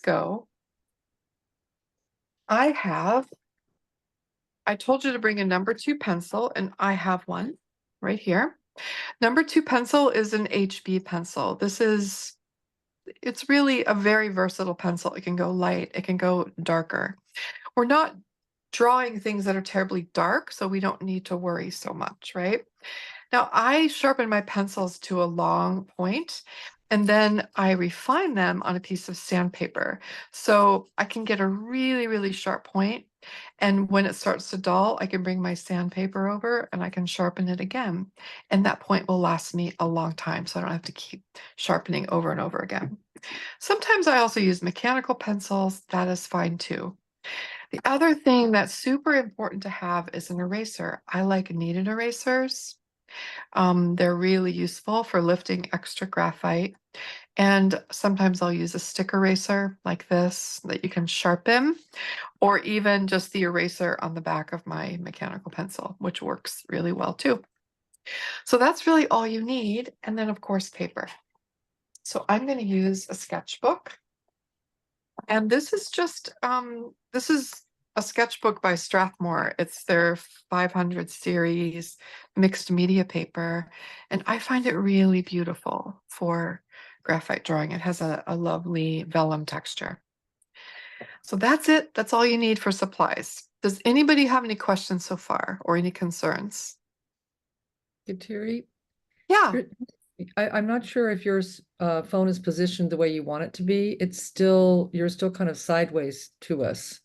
go, I told you to bring a number 2 pencil, and I have one right here. Number 2 pencil is an HB pencil. It's really a very versatile pencil. It can go light, it can go darker. We're not drawing things that are terribly dark, so we don't need to worry so much, right? Now, I sharpen my pencils to a long point, and then I refine them on a piece of sandpaper. So I can get a really, really sharp point. And when it starts to dull, I can bring my sandpaper over and I can sharpen it again. And that point will last me a long time, so I don't have to keep sharpening over and over again. Sometimes I also use mechanical pencils. That is fine too. The other thing that's super important to have is an eraser. I like kneaded erasers. They're really useful for lifting extra graphite. And sometimes I'll use a stick eraser like this that you can sharpen, or even just the eraser on the back of my mechanical pencil, which works really well too. So that's really all you need. And then of course, paper. So I'm going to use a sketchbook. And this is a sketchbook by Strathmore. It's their 500 series mixed media paper. And I find it really beautiful for graphite drawing. It has a lovely vellum texture. So that's it. That's all you need for supplies. Does anybody have any questions so far or any concerns? Kateri, Yeah. I'm not sure if your phone is positioned the way you want it to be. You're still kind of sideways to us.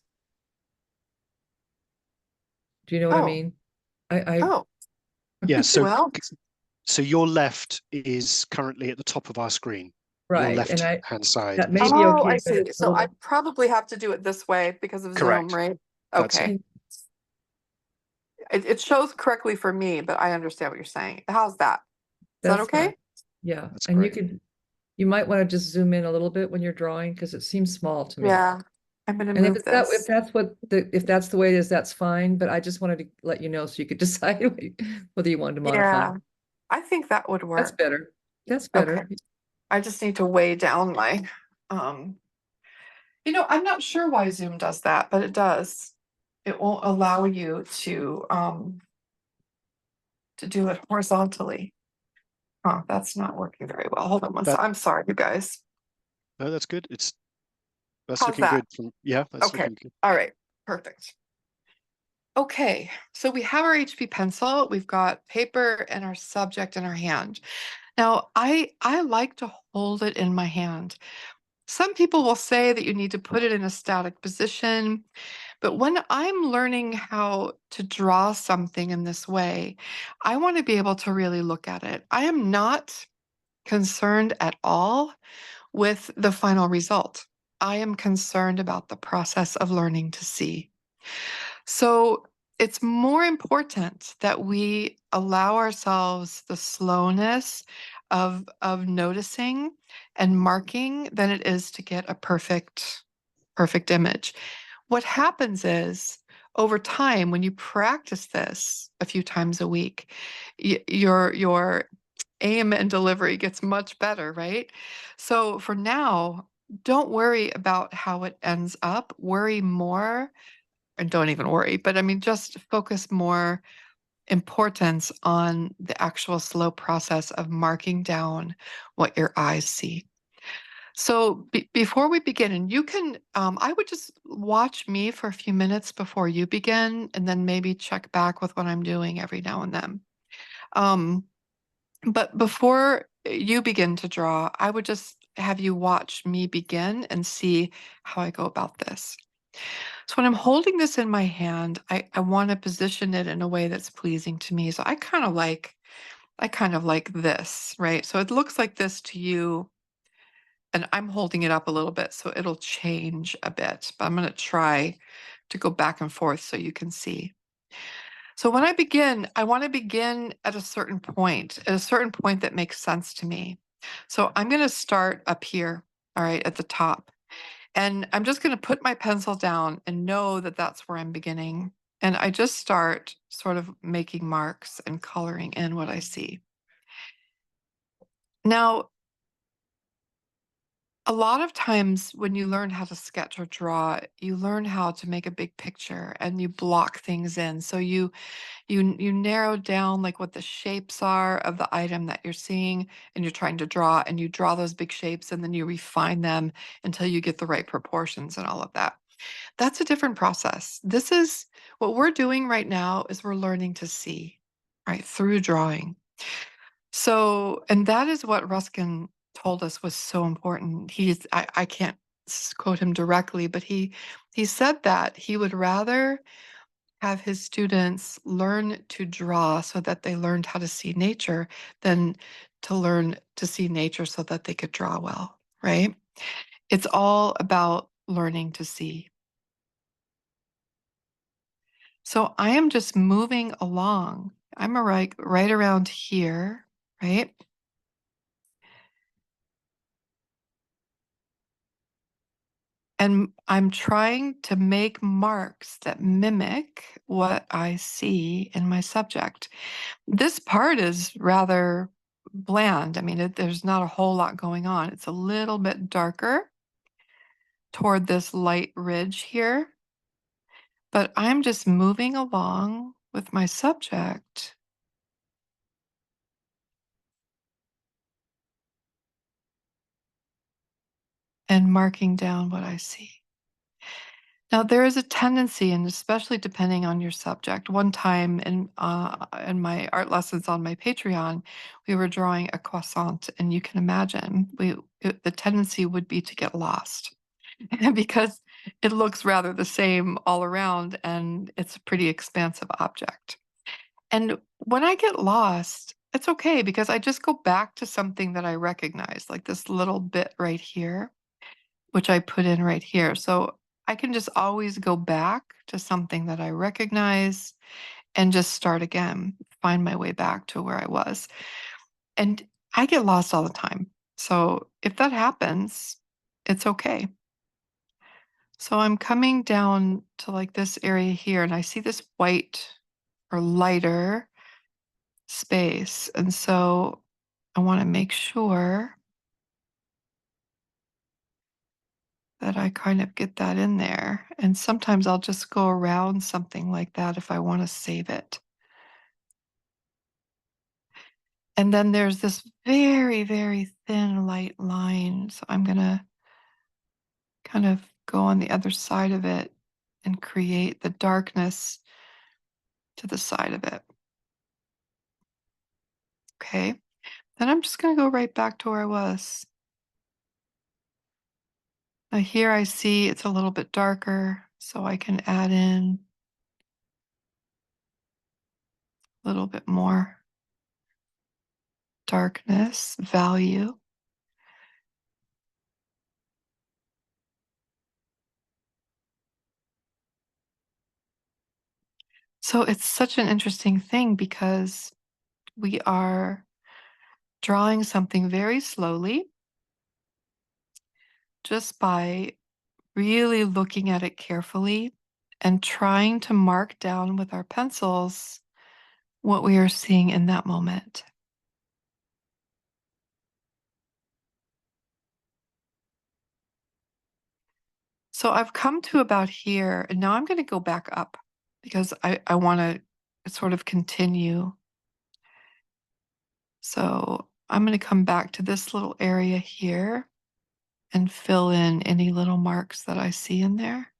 Do you know what I Oh, mean? I oh, Yeah, so well, so your left is currently at the top of our screen. Your right, and left-hand side that may is be oh, okay, I but see. it's a So I little. probably have to do it this way because of Zoom, correct. right? That's it. Okay. It shows correctly for me, but I understand what you're saying. How's that? Is that That's fine. okay? Yeah, That's and great. you might want to just zoom in a little bit when you're drawing because it seems small to me. Yeah. I'm gonna And move if this. that's the way it is, that's fine. But I just wanted to let you know so you could decide whether you wanted to modify. Yeah, I think that would That's work. better. That's Okay. better. I just need to weigh down my, um, I'm not sure why Zoom does that, but it does. It won't allow you to do it horizontally. Huh, that's not working very well. Hold on one That second. I'm sorry, you guys. no, that's good. That's How's looking that? good from that's Okay. looking good. All right. Perfect. Okay, so we have our HB pencil, we've got paper and our subject in our hand. Now, I like to hold it in my hand. Some people will say that you need to put it in a static position, but when I'm learning how to draw something in this way, I want to be able to really look at it. I am not concerned at all with the final result. I am concerned about the process of learning to see. So it's more important that we allow ourselves the slowness of noticing and marking than it is to get a perfect image. What happens is over time, when you practice this a few times a week, your aim and delivery gets much better, right? So for now, don't worry about how it ends up. Worry more, and don't even worry, but I mean, just focus more importance on the actual slow process of marking down what your eyes see. So before we begin, and you can, I would just watch me for a few minutes before you begin, and then maybe check back with what I'm doing every now and then. Um, but before you begin to draw, I would just have you watch me begin and see how I go about this. So when I'm holding this in my hand, I want to position it in a way that's pleasing to me. So I kind of like this, right? So it looks like this to you, and I'm holding it up a little bit, so it'll change a bit, but I'm going to try to go back and forth so you can see. So when I begin, I want to begin at a certain point that makes sense to me. So I'm going to start up here, all right, at the top. And I'm just going to put my pencil down and know that that's where I'm beginning. And I just start sort of making marks and coloring in what I see. Now, A lot of times when you learn how to sketch or draw, you learn how to make a big picture and you block things in. So you narrow down like what the shapes are of the item that you're seeing and you're trying to draw, and you draw those big shapes and then you refine them until you get the right proportions and all of that. That's a different process. This is what we're doing right now is we're learning to see, right, through drawing. So, and that is what Ruskin told us was so important. I can't quote him directly, but he said that he would rather have his students learn to draw so that they learned how to see nature than to learn to see nature so that they could draw well, right? It's all about learning to see. So I am just moving along. I'm right around here, right? And I'm trying to make marks that mimic what I see in my subject. This part is rather bland. I mean, there's not a whole lot going on. It's a little bit darker toward this light ridge here, but I'm just moving along with my subject and marking down what I see. Now, there is a tendency, and especially depending on your subject. One time in my art lessons on my Patreon, we were drawing a croissant, and you can imagine the tendency would be to get lost because it looks rather the same all around, and it's a pretty expansive object. And when I get lost, it's okay because I just go back to something that I recognize, like this little bit right here, which I put in right here. So I can just always go back to something that I recognize and just start again, find my way back to where I was. And I get lost all the time. So if that happens, it's okay. So I'm coming down to like this area here, and I see this white or lighter space. And so I want to make sure that I kind of get that in there. And sometimes I'll just go around something like that if I want to save it. And then there's this very, very thin light line. So I'm going to kind of go on the other side of it and create the darkness to the side of it. Okay. Then I'm just going to go right back to where I was. Now here I see it's a little bit darker, so I can add in a little bit more darkness value. So it's such an interesting thing because we are drawing something very slowly just by really looking at it carefully and trying to mark down with our pencils what we are seeing in that moment. So I've come to about here, and now I'm going to go back up because I want to sort of continue. So I'm going to come back to this little area here and fill in any little marks that I see in there.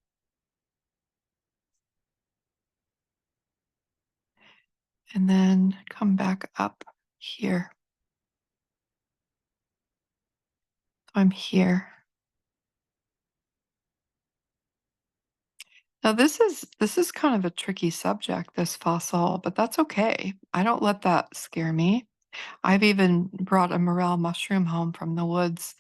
And then come back up here. So I'm here. Now this is kind of a tricky subject, this fossil, but that's okay. I don't let that scare me. I've even brought a morel mushroom home from the woods,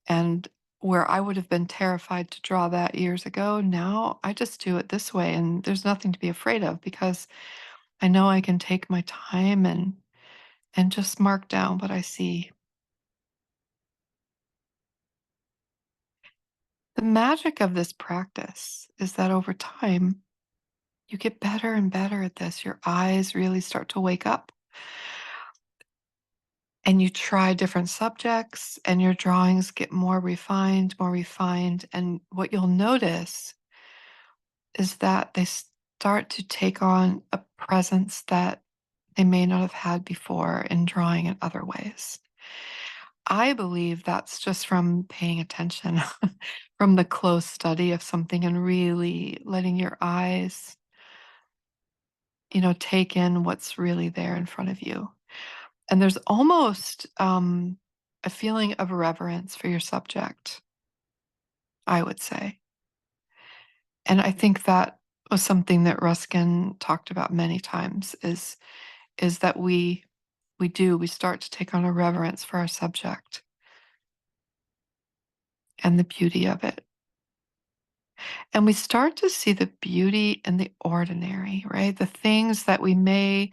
and where I would have been terrified to draw that years ago, now I just do it this way, and there's nothing to be afraid of because I know I can take my time and just mark down what I see. The magic of this practice is that over time, you get better and better at this. Your eyes really start to wake up. and you try different subjects and your drawings get more refined, more refined. And what you'll notice is that they start to take on a presence that they may not have had before in drawing in other ways. I believe that's just from paying attention, from the close study of something and really letting your eyes, take in what's really there in front of you. And there's almost a feeling of reverence for your subject, I would say. And I think that was something that Ruskin talked about many times is that we start to take on a reverence for our subject and the beauty of it. And we start to see the beauty in the ordinary, right? The things that we may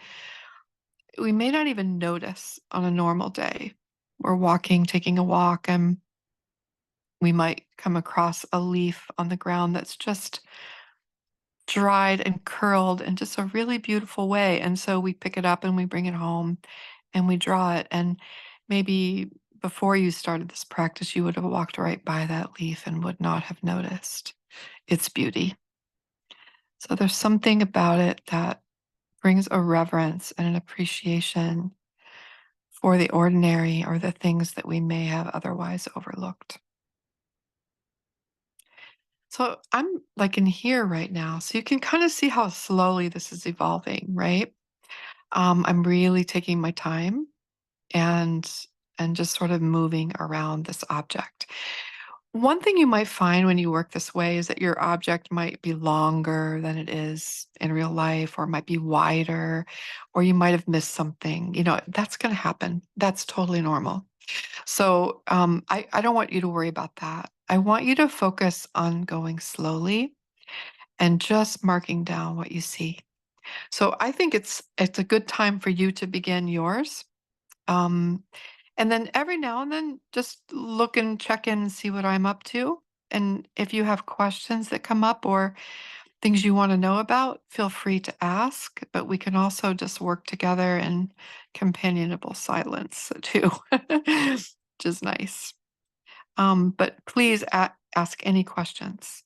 not even notice on a normal day. We're walking, taking a walk, and we might come across a leaf on the ground that's just dried and curled in just a really beautiful way. And so we pick it up and we bring it home and we draw it. And maybe before you started this practice, you would have walked right by that leaf and would not have noticed its beauty. So there's something about it that brings a reverence and an appreciation for the ordinary or the things that we may have otherwise overlooked. So I'm like in here right now. So you can kind of see how slowly this is evolving, right? I'm really taking my time and just sort of moving around this object. One thing you might find when you work this way is that your object might be longer than it is in real life, or might be wider, or you might have missed something. That's going to happen. That's totally normal. So I don't want you to worry about that. I want you to focus on going slowly and just marking down what you see. So I think it's a good time for you to begin yours. Um, and then every now and then just look and check in and see what I'm up to. And if you have questions that come up or things you want to know about, feel free to ask. But we can also just work together in companionable silence too, which is nice. But please ask any questions.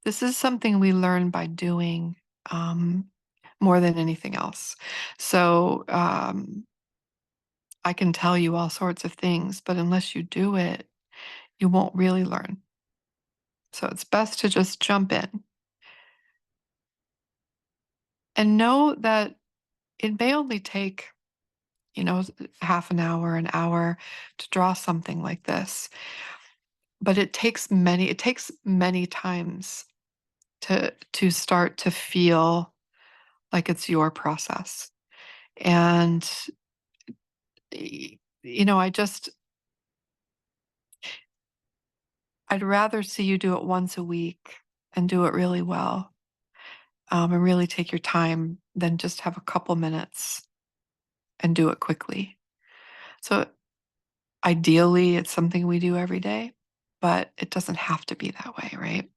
This is something we learn by doing um, more than anything else. So I can tell you all sorts of things, but unless you do it, you won't really learn. So it's best to just jump in and know that it may only take, half an hour to draw something like this, but it takes many times to start to feel like it's your process. And y- you know, I just I'd rather see you do it once a week and do it really well, and really take your time than just have a couple minutes and do it quickly. So ideally, it's something we do every day, but it doesn't have to be that way, right?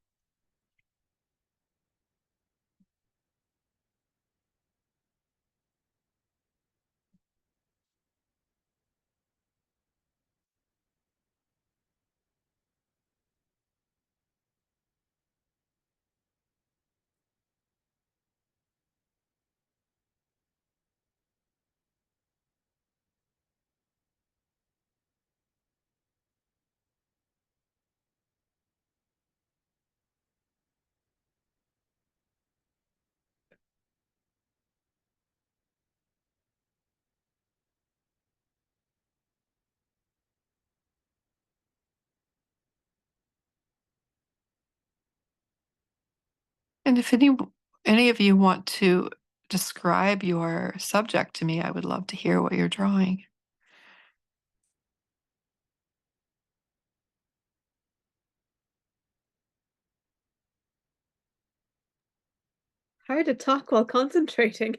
And if any of you want to describe your subject to me, I would love to hear what you're drawing. Hard to talk while concentrating.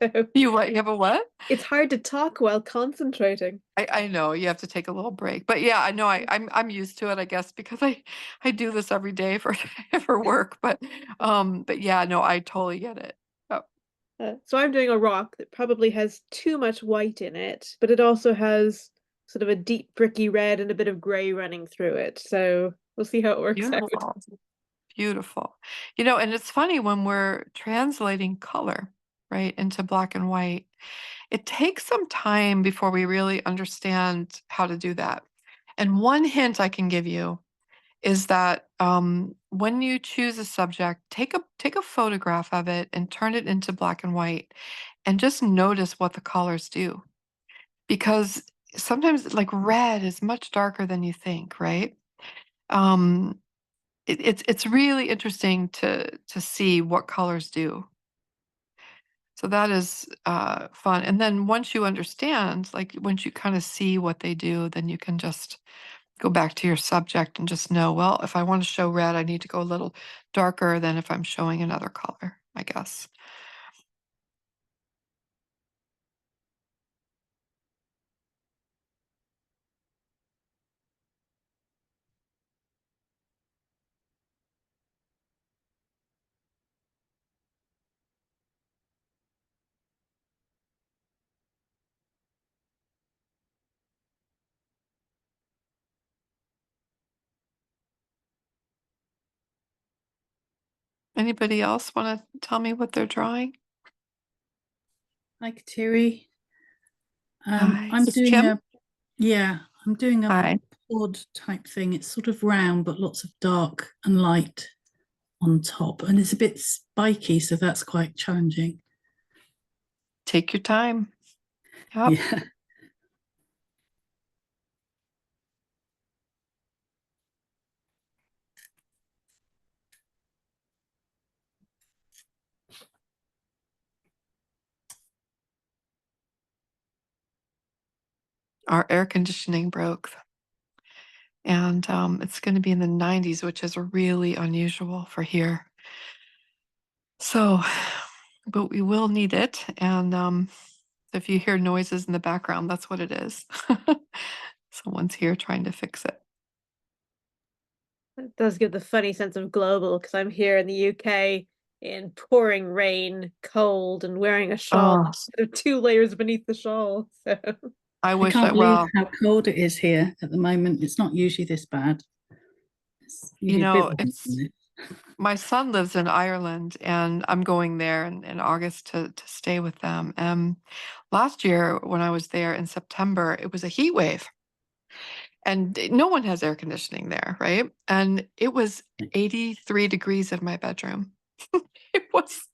So You what? You have a what? it's hard to talk while concentrating. I know you have to take a little break, but yeah, I know I'm used to it, I guess, because I do this every day for for work. But yeah, no, I totally get it. Yep. So I'm doing a rock that probably has too much white in it, but it also has sort of a deep bricky red and a bit of gray running through it. So we'll see how it works out. Beautiful. Beautiful. You know, and it's funny when we're translating color, right, into black and white, it takes some time before we really understand how to do that. And one hint I can give you is that when you choose a subject, take a photograph of it and turn it into black and white, and just notice what the colors do. Because sometimes, like red is much darker than you think, right? Um, it's really interesting to see what colors do. So that is fun. And then once you understand, like once you kind of see what they do, then you can just go back to your subject and just know, well, if I want to show red, I need to go a little darker than if I'm showing another color, I guess. Anybody else want to tell me what they're drawing? Hi, Kateri. Hi, I'm this is doing Kim. I'm doing a Hi. pod type thing. It's sort of round, but lots of dark and light on top, and it's a bit spiky, so that's quite challenging. Take your time. Yep. Yeah. Our air conditioning broke, and it's going to be in the 90s, which is really unusual for here. So, but we will need it. And if you hear noises in the background, that's what it is. Someone's here trying to fix it. It does give the funny sense of global because I'm here in the UK in pouring rain, cold, and wearing a shawl. Oh, There are two layers beneath the shawl. So I I wish can't that, believe well, how cold it is here at the moment. It's not usually this bad. It's you usually a bit know, warmer than it's this. my son lives in Ireland, and I'm going there in August to stay with them. Last year when I was there in September, it was a heat wave. And no one has air conditioning there, right? And it was 83 degrees in my bedroom. It was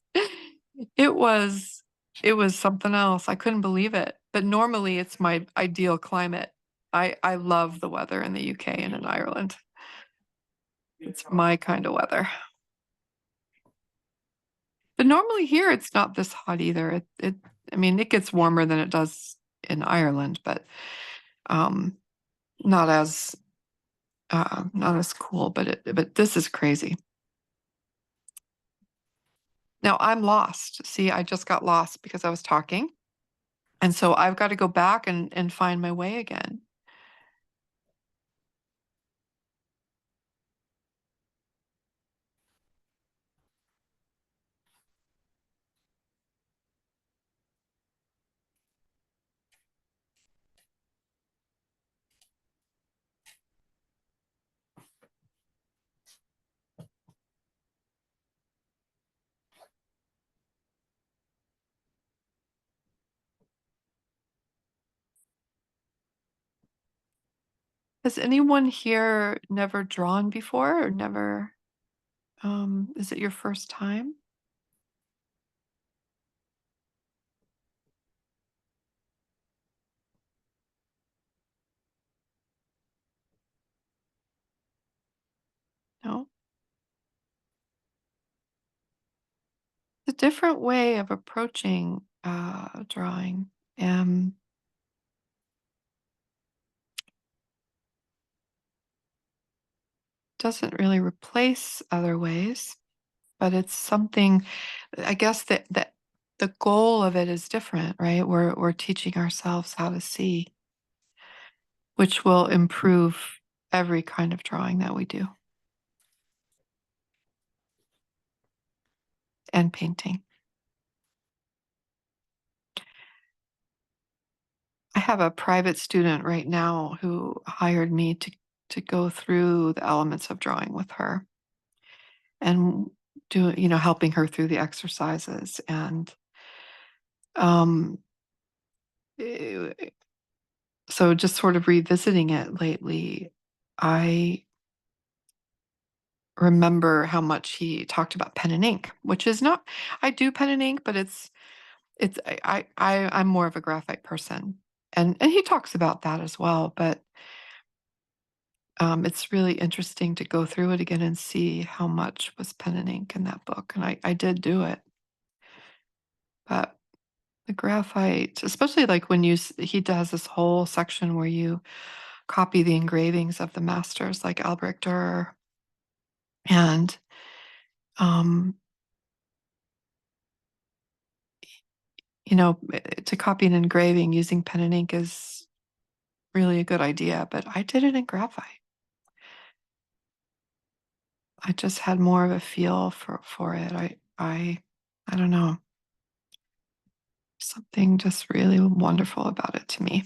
it was it was something else. I couldn't believe it. But normally it's my ideal climate. I love the weather in the UK and in Ireland. It's my kind of weather. But normally here it's not this hot either. It I mean it gets warmer than it does in Ireland, but um not as not as cool, but this is crazy. Now I'm lost. See, I just got lost because I was talking. And so I've got to go back and find my way again. Has anyone here never drawn before or never, is it your first time? No? It's a different way of approaching drawing. Doesn't really replace other ways, but it's something, I guess that the goal of it is different, right? We're teaching ourselves how to see, which will improve every kind of drawing that we do, and painting. I have a private student right now who hired me to go through the elements of drawing with her and helping her through the exercises. And um, eh, so just sort of revisiting it lately, I remember how much he talked about pen and ink, which is not, I do pen and ink, but I'm more of a graphite person. And he talks about that as well, but it's really interesting to go through it again and see how much was pen and ink in that book. And I did do it. But the graphite, especially like when he does this whole section where you copy the engravings of the masters like Albrecht Dürer. And um, to copy an engraving using pen and ink is really a good idea, but I did it in graphite. I just had more of a feel for it. I don't know. Something just really wonderful about it to me.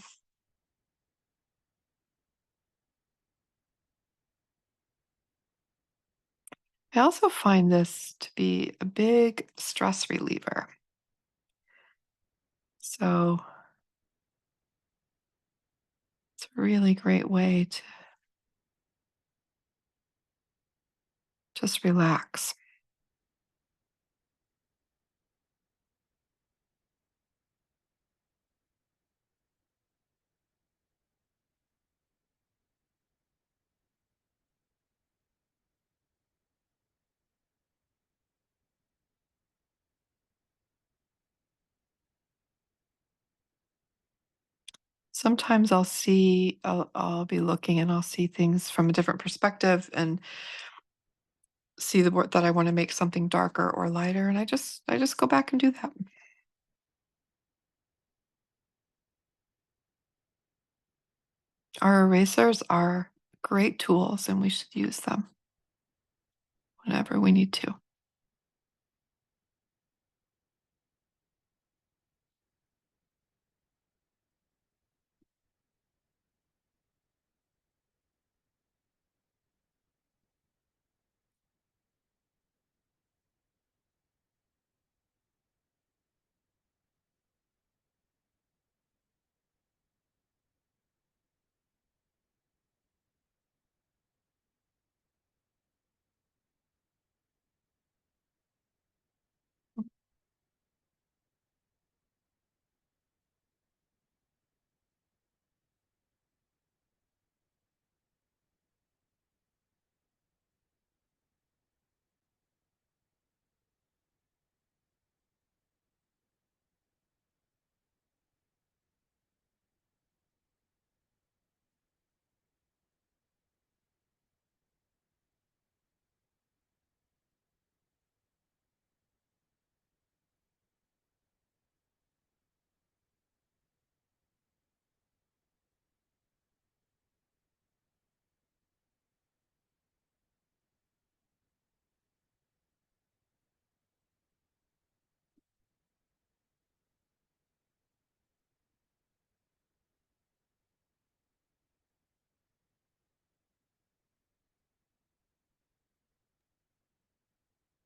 I also find this to be a big stress reliever. So it's a really great way to just relax. Sometimes I'll be looking and I'll see things from a different perspective and see the word that I want to make something darker or lighter, and I just go back and do that. Our erasers are great tools and we should use them whenever we need to.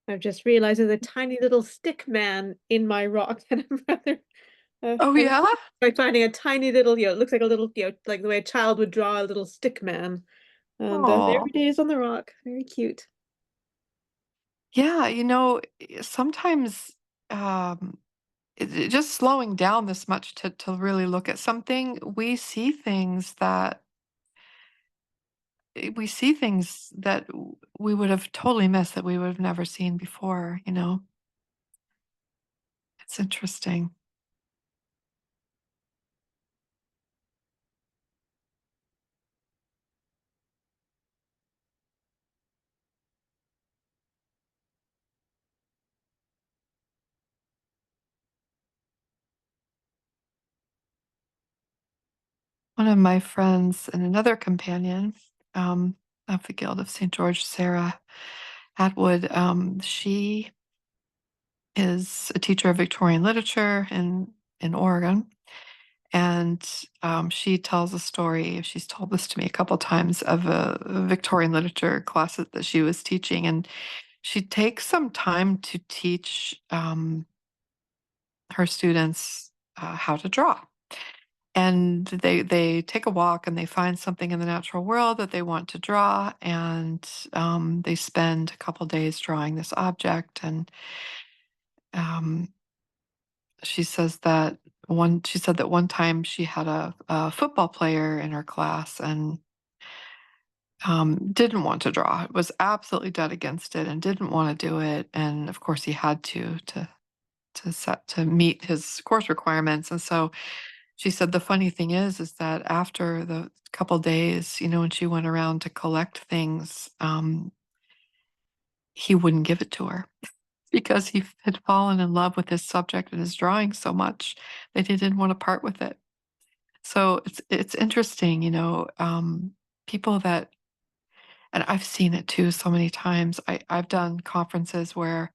I've just realized there's a tiny little stick man in my rock, and I'm rather Oh yeah? by finding a tiny little, it looks like a little, like the way a child would draw a little stick man. And there Oh. it is on the rock. Very cute. Yeah, sometimes just slowing down this much to really look at something, we see things that we would have totally missed, that we would have never seen before. It's interesting. One of my friends and another companion of the Guild of St. George, Sarah Atwood, she is a teacher of Victorian literature in Oregon. And she tells a story. She's told this to me a couple times of a Victorian literature class that she was teaching, and she takes some time to teach her students how to draw. And they take a walk and they find something in the natural world that they want to draw, and they spend a couple days drawing this object. And um, she said that one time she had a football player in her class, and didn't want to draw. Was absolutely dead against it and didn't want to do it. And of course, he had to meet his course requirements. And so she said the funny thing is that after the couple days, when she went around to collect things, he wouldn't give it to her because he had fallen in love with his subject and his drawing so much that he didn't want to part with it. So it's interesting, people that, and I've seen it too so many times. I've done conferences where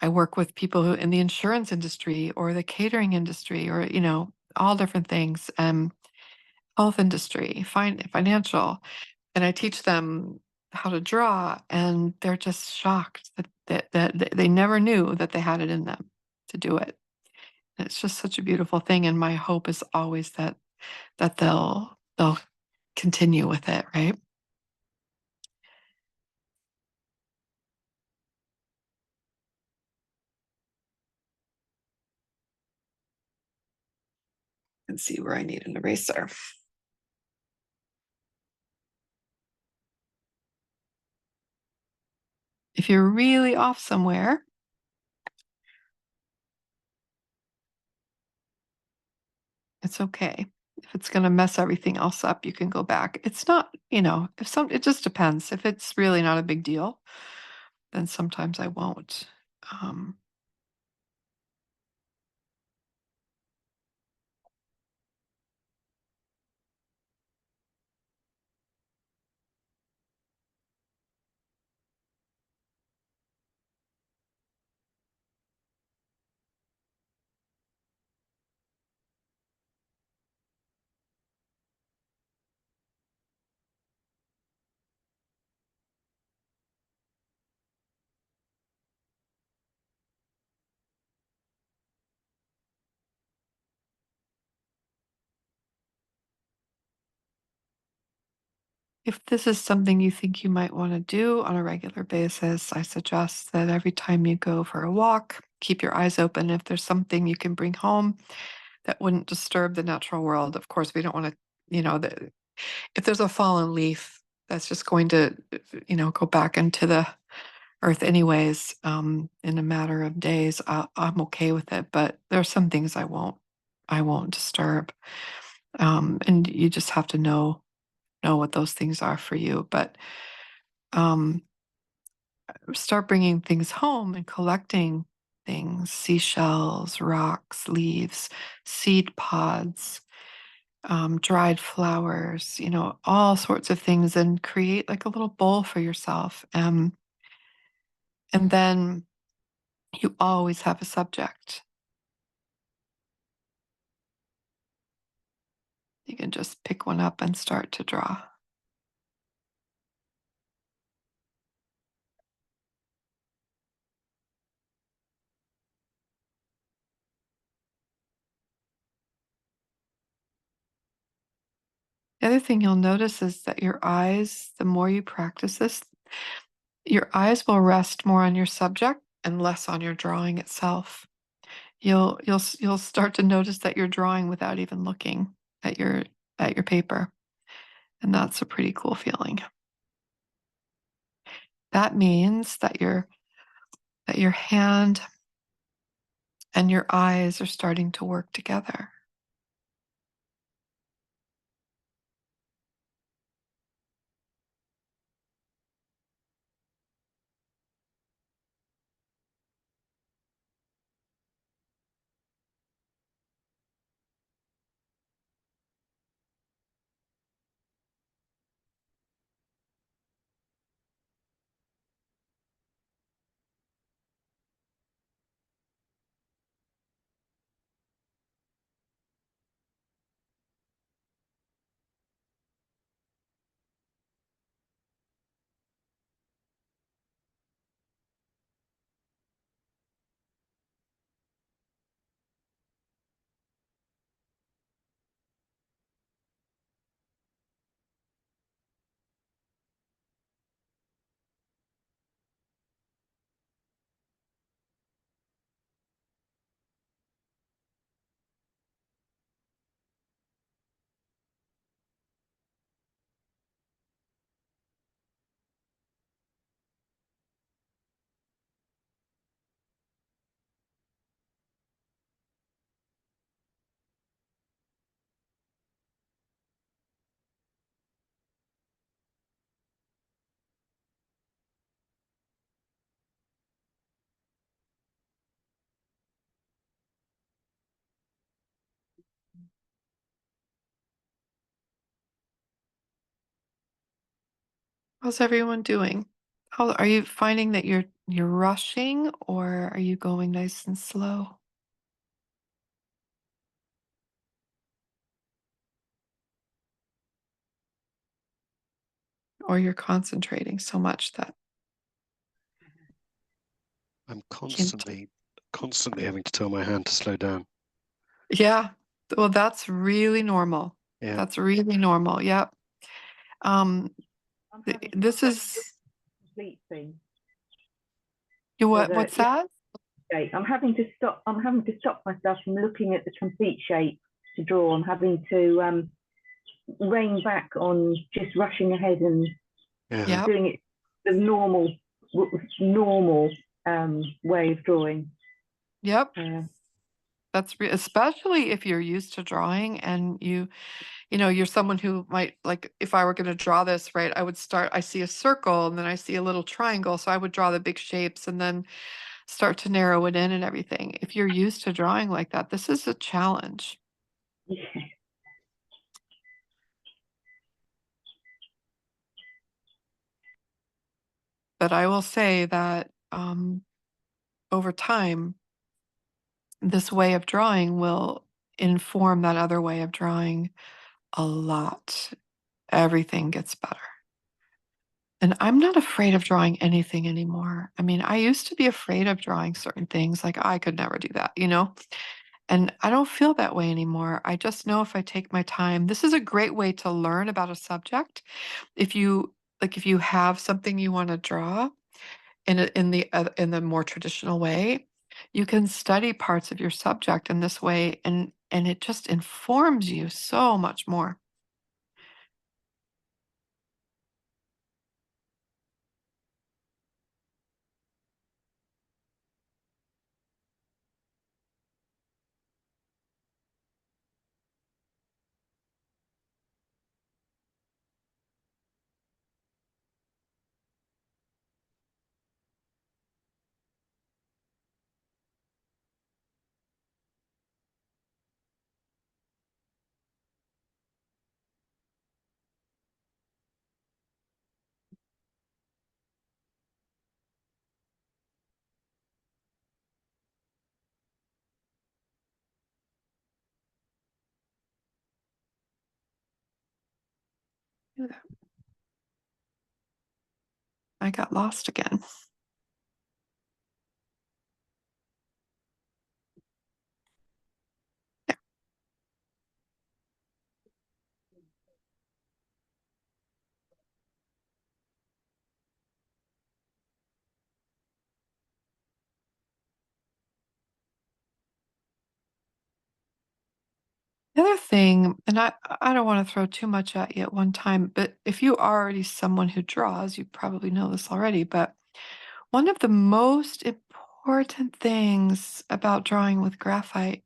I work with people who in the insurance industry or the catering industry or, all different things, health industry, financial. And I teach them how to draw, and they're just shocked that they never knew that they had it in them to do it. And it's just such a beautiful thing. And my hope is always that they'll continue with it, right? And see where I need an eraser. If you're really off somewhere, it's okay. If it's going to mess everything else up, you can go back. It's not, it just depends. If it's really not a big deal, then sometimes I won't. Um, If this is something you think you might want to do on a regular basis, I suggest that every time you go for a walk, keep your eyes open. If there's something you can bring home that wouldn't disturb the natural world, of course, we don't want to, if there's a fallen leaf, that's just going to, go back into the earth anyways, in a matter of days. I'm okay with it, but there are some things I won't disturb. And you just have to know what those things are for you. But um, start bringing things home and collecting things: seashells, rocks, leaves, seed pods, dried flowers, all sorts of things, and create like a little bowl for yourself. And then you always have a subject. You can just pick one up and start to draw. The other thing you'll notice is that your eyes, the more you practice this, your eyes will rest more on your subject and less on your drawing itself. You'll start to notice that you're drawing without even looking at your paper. And that's a pretty cool feeling. That means that your hand and your eyes are starting to work together. How's everyone doing? How are you finding that you're rushing, or are you going nice and slow? Or you're concentrating so much that I'm can't. constantly having to tell my hand to slow down. Yeah. Well, that's really normal. Yeah. That's really normal. Yep. Um, I'm having to this stop is the complete thing. you So what? that, What's that? shape. I'm having to stop myself from looking at the complete shape to draw. I'm having to rein back on just rushing ahead and Yeah. Yep. doing it the normal way of drawing. Yep. Uh, That's especially if you're used to drawing and you're someone who might, like, if I were going to draw this, right, I see a circle and then I see a little triangle. So I would draw the big shapes and then start to narrow it in and everything. If you're used to drawing like that, this is a challenge. yeah. But I will say that over time, this way of drawing will inform that other way of drawing a lot. Everything gets better. And I'm not afraid of drawing anything anymore. I mean, I used to be afraid of drawing certain things, like I could never do that, And I don't feel that way anymore. I just know if I take my time, this is a great way to learn about a subject. If you have something you want to draw in the more traditional way, you can study parts of your subject in this way, and it just informs you so much more. I got lost again. The other thing, and I don't want to throw too much at you at one time, but if you are already someone who draws, you probably know this already, but one of the most important things about drawing with graphite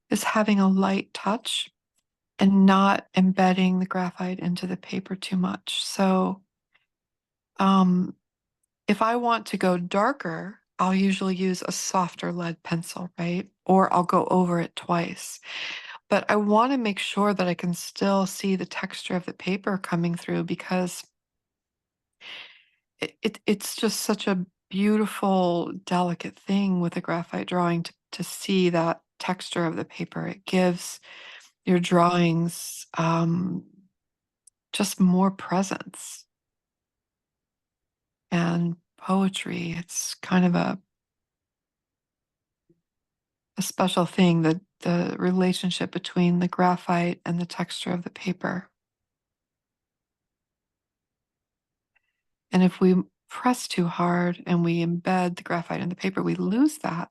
is having a light touch and not embedding the graphite into the paper too much. So, if I want to go darker, I'll usually use a softer lead pencil, right? Or I'll go over it twice. But I want to make sure that I can still see the texture of the paper coming through, because it's just such a beautiful, delicate thing with a graphite drawing to see that texture of the paper. It gives your drawings just more presence and poetry. It's kind of a special thing, the relationship between the graphite and the texture of the paper. And if we press too hard and we embed the graphite in the paper, we lose that.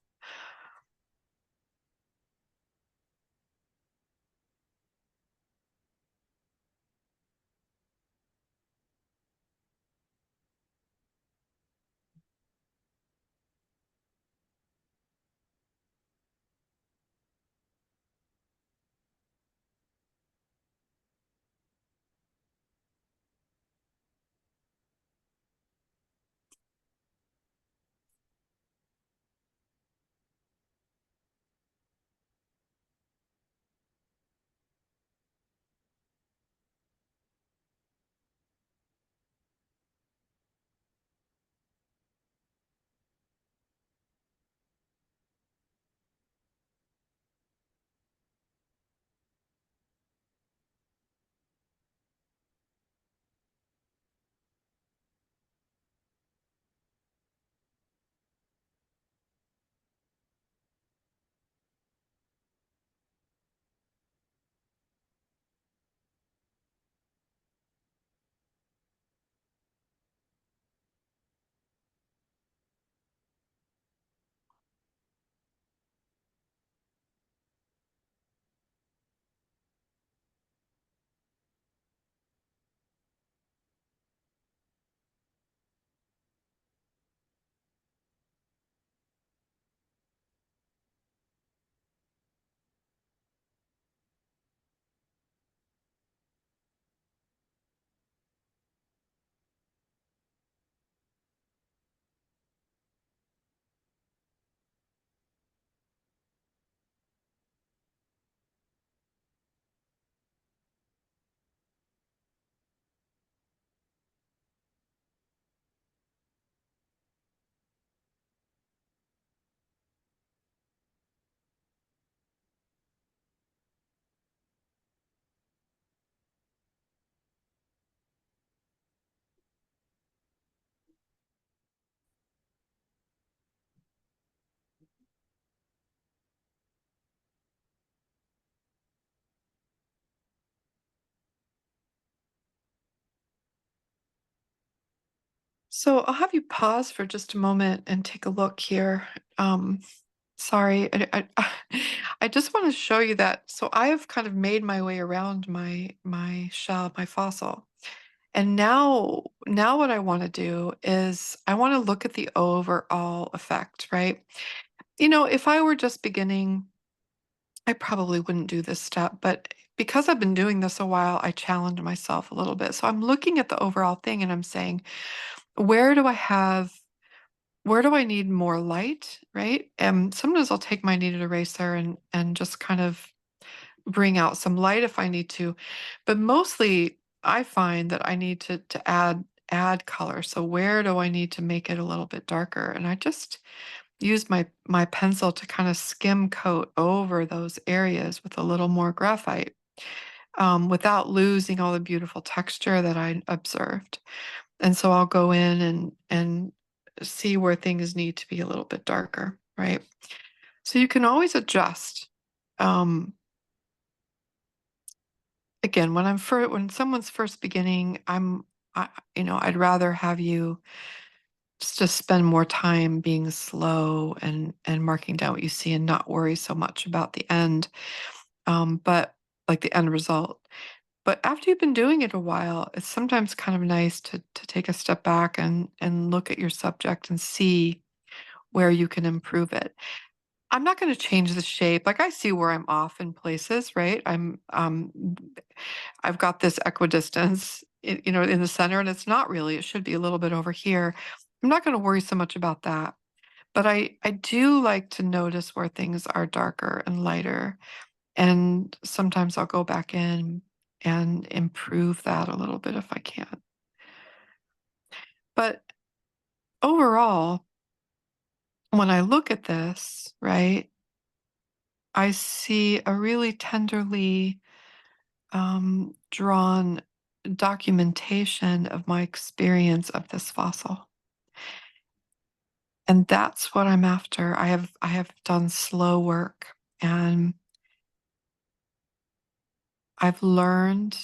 So I'll have you pause for just a moment and take a look here. Sorry, I just want to show you that. So I have kind of made my way around my shell, my fossil. And now what I want to do is I want to look at the overall effect, right? If I were just beginning, I probably wouldn't do this step, but because I've been doing this a while, I challenge myself a little bit. So I'm looking at the overall thing and I'm saying, where do I have where do I need more light, right? And sometimes I'll take my kneaded eraser and just kind of bring out some light if I need to. But mostly I find that I need to add color. So where do I need to make it a little bit darker? And I just use my pencil to kind of skim coat over those areas with a little more graphite, without losing all the beautiful texture that I observed. And so I'll go in and see where things need to be a little bit darker, right? So you can always adjust. Again, when someone's first beginning, I'd rather have you just spend more time being slow and marking down what you see and not worry so much about the end, but like the end result. But after you've been doing it a while, it's sometimes kind of nice to take a step back and look at your subject and see where you can improve it. I'm not going to change the shape. Like I see where I'm off in places, right? I've got this equidistance, in the center, and it's not really. It should be a little bit over here. I'm not going to worry so much about that. But I do like to notice where things are darker and lighter. And sometimes I'll go back in and improve that a little bit if I can. But overall, when I look at this, right, I see a really tenderly drawn documentation of my experience of this fossil. And that's what I'm after. I have done slow work, and I've learned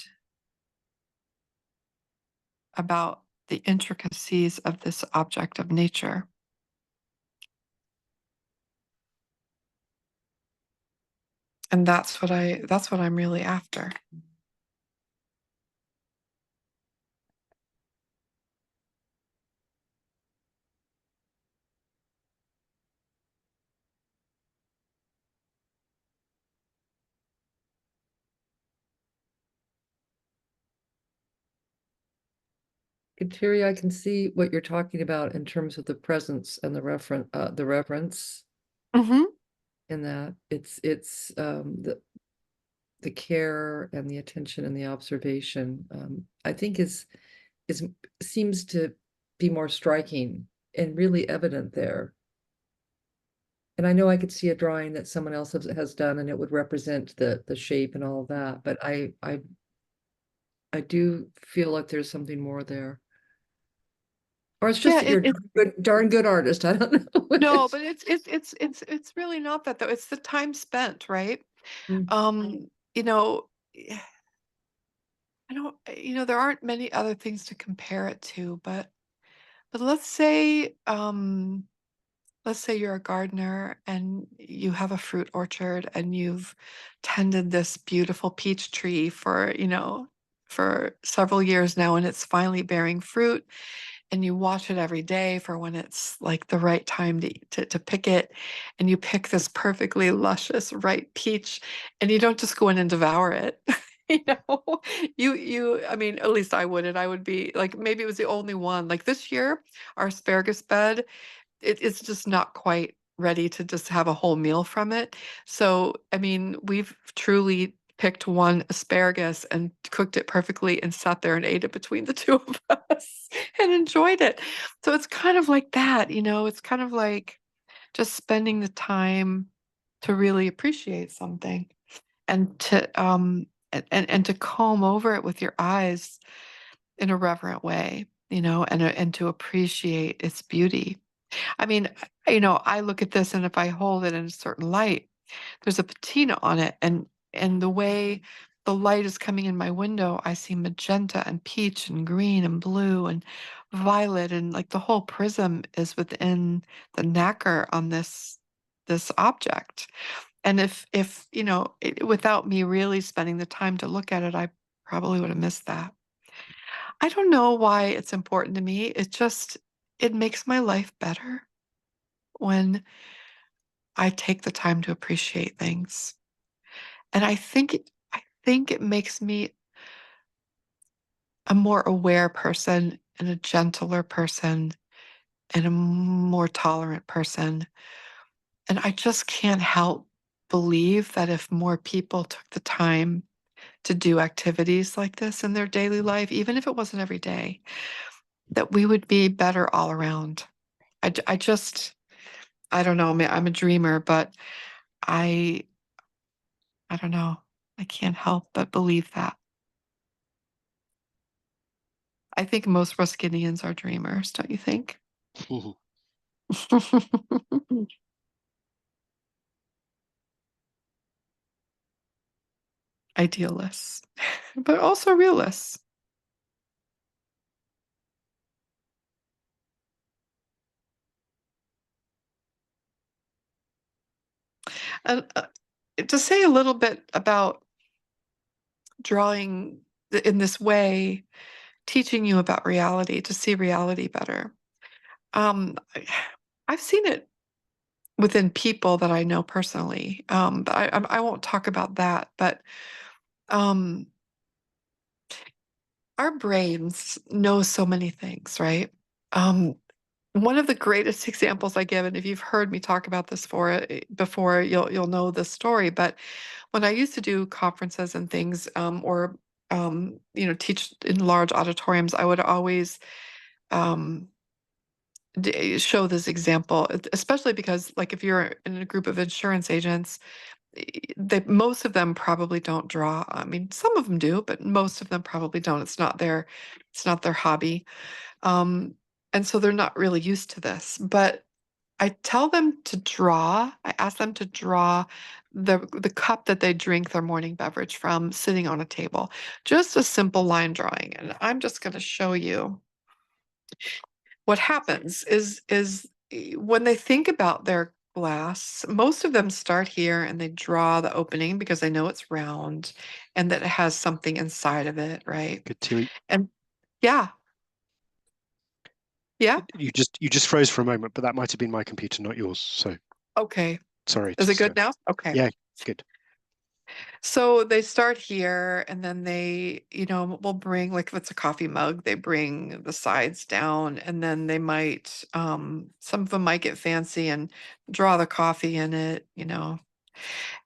about the intricacies of this object of nature. And that's what I'm really after. Kateri, I can see what you're talking about in terms of the presence and the reverence Mm-hmm. in that. It's the care and the attention and the observation, I think is seems to be more striking and really evident there. And I know I could see a drawing that someone else has done and it would represent the shape and all of that, but I do feel like there's something more there. Or it's just Yeah, that you're a darn good artist. I don't know. no, but it's really not that though. It's the time spent, right? Mm. You know, I don't, there aren't many other things to compare it to, but let's say you're a gardener and you have a fruit orchard and you've tended this beautiful peach tree for several years now, and it's finally bearing fruit, and you watch it every day for when it's like the right time to pick it, and you pick this perfectly luscious ripe peach, and you don't just go in and devour it. you know I mean, at least I wouldn't. I would be like, maybe it was the only one. Like this year, our asparagus bed, it's just not quite ready to just have a whole meal from it. So, I mean, we've truly picked one asparagus and cooked it perfectly and sat there and ate it between the two of us and enjoyed it. So it's kind of like that, it's kind of like just spending the time to really appreciate something and and to comb over it with your eyes in a reverent way, and to appreciate its beauty. I mean, I look at this, and if I hold it in a certain light, there's a patina on it, and the way the light is coming in my window, I see magenta and peach and green and blue and violet, and like the whole prism is within the nacre on this object. And if you know, without me really spending the time to look at it, I probably would have missed that. I don't know why it's important to me. It makes my life better when I take the time to appreciate things. And I think it makes me a more aware person and a gentler person and a more tolerant person. And I just can't help believe that if more people took the time to do activities like this in their daily life, even if it wasn't every day, that we would be better all around. I just, I don't know. I'm a dreamer, but I, I don't know. I can't help but believe that. I think most Ruskinians are dreamers, don't you think? Idealists, but also realists. And to say a little bit about drawing in this way, teaching you about reality, to see reality better. I've seen it within people that I know personally, but I won't talk about that. But um, our brains know so many things, right? Um, One of the greatest examples I give, and if you've heard me talk about this before, you'll know this story. But when I used to do conferences and things, or you know, teach in large auditoriums, I would always um, show this example, especially because, like, if you're in a group of insurance agents, most of them probably don't draw. I mean, some of them do, but most of them probably don't. It's not their hobby. Um, and so they're not really used to this. But I tell them to draw. I ask them to draw the cup that they drink their morning beverage from sitting on a table. Just a simple line drawing. And I'm just going to show you what happens is when they think about their glass, most of them start here and they draw the opening because they know it's round and that it has something inside of it, right? Kateri, And yeah, yeah, you just froze for a moment, but that might have been my computer, not yours. So okay. sorry to Is it good disturb. now? Okay. Yeah, good. So they start here and then they, you know, will bring, like if it's a coffee mug, they bring the sides down and then they might, some of them might get fancy and draw the coffee in it, you know,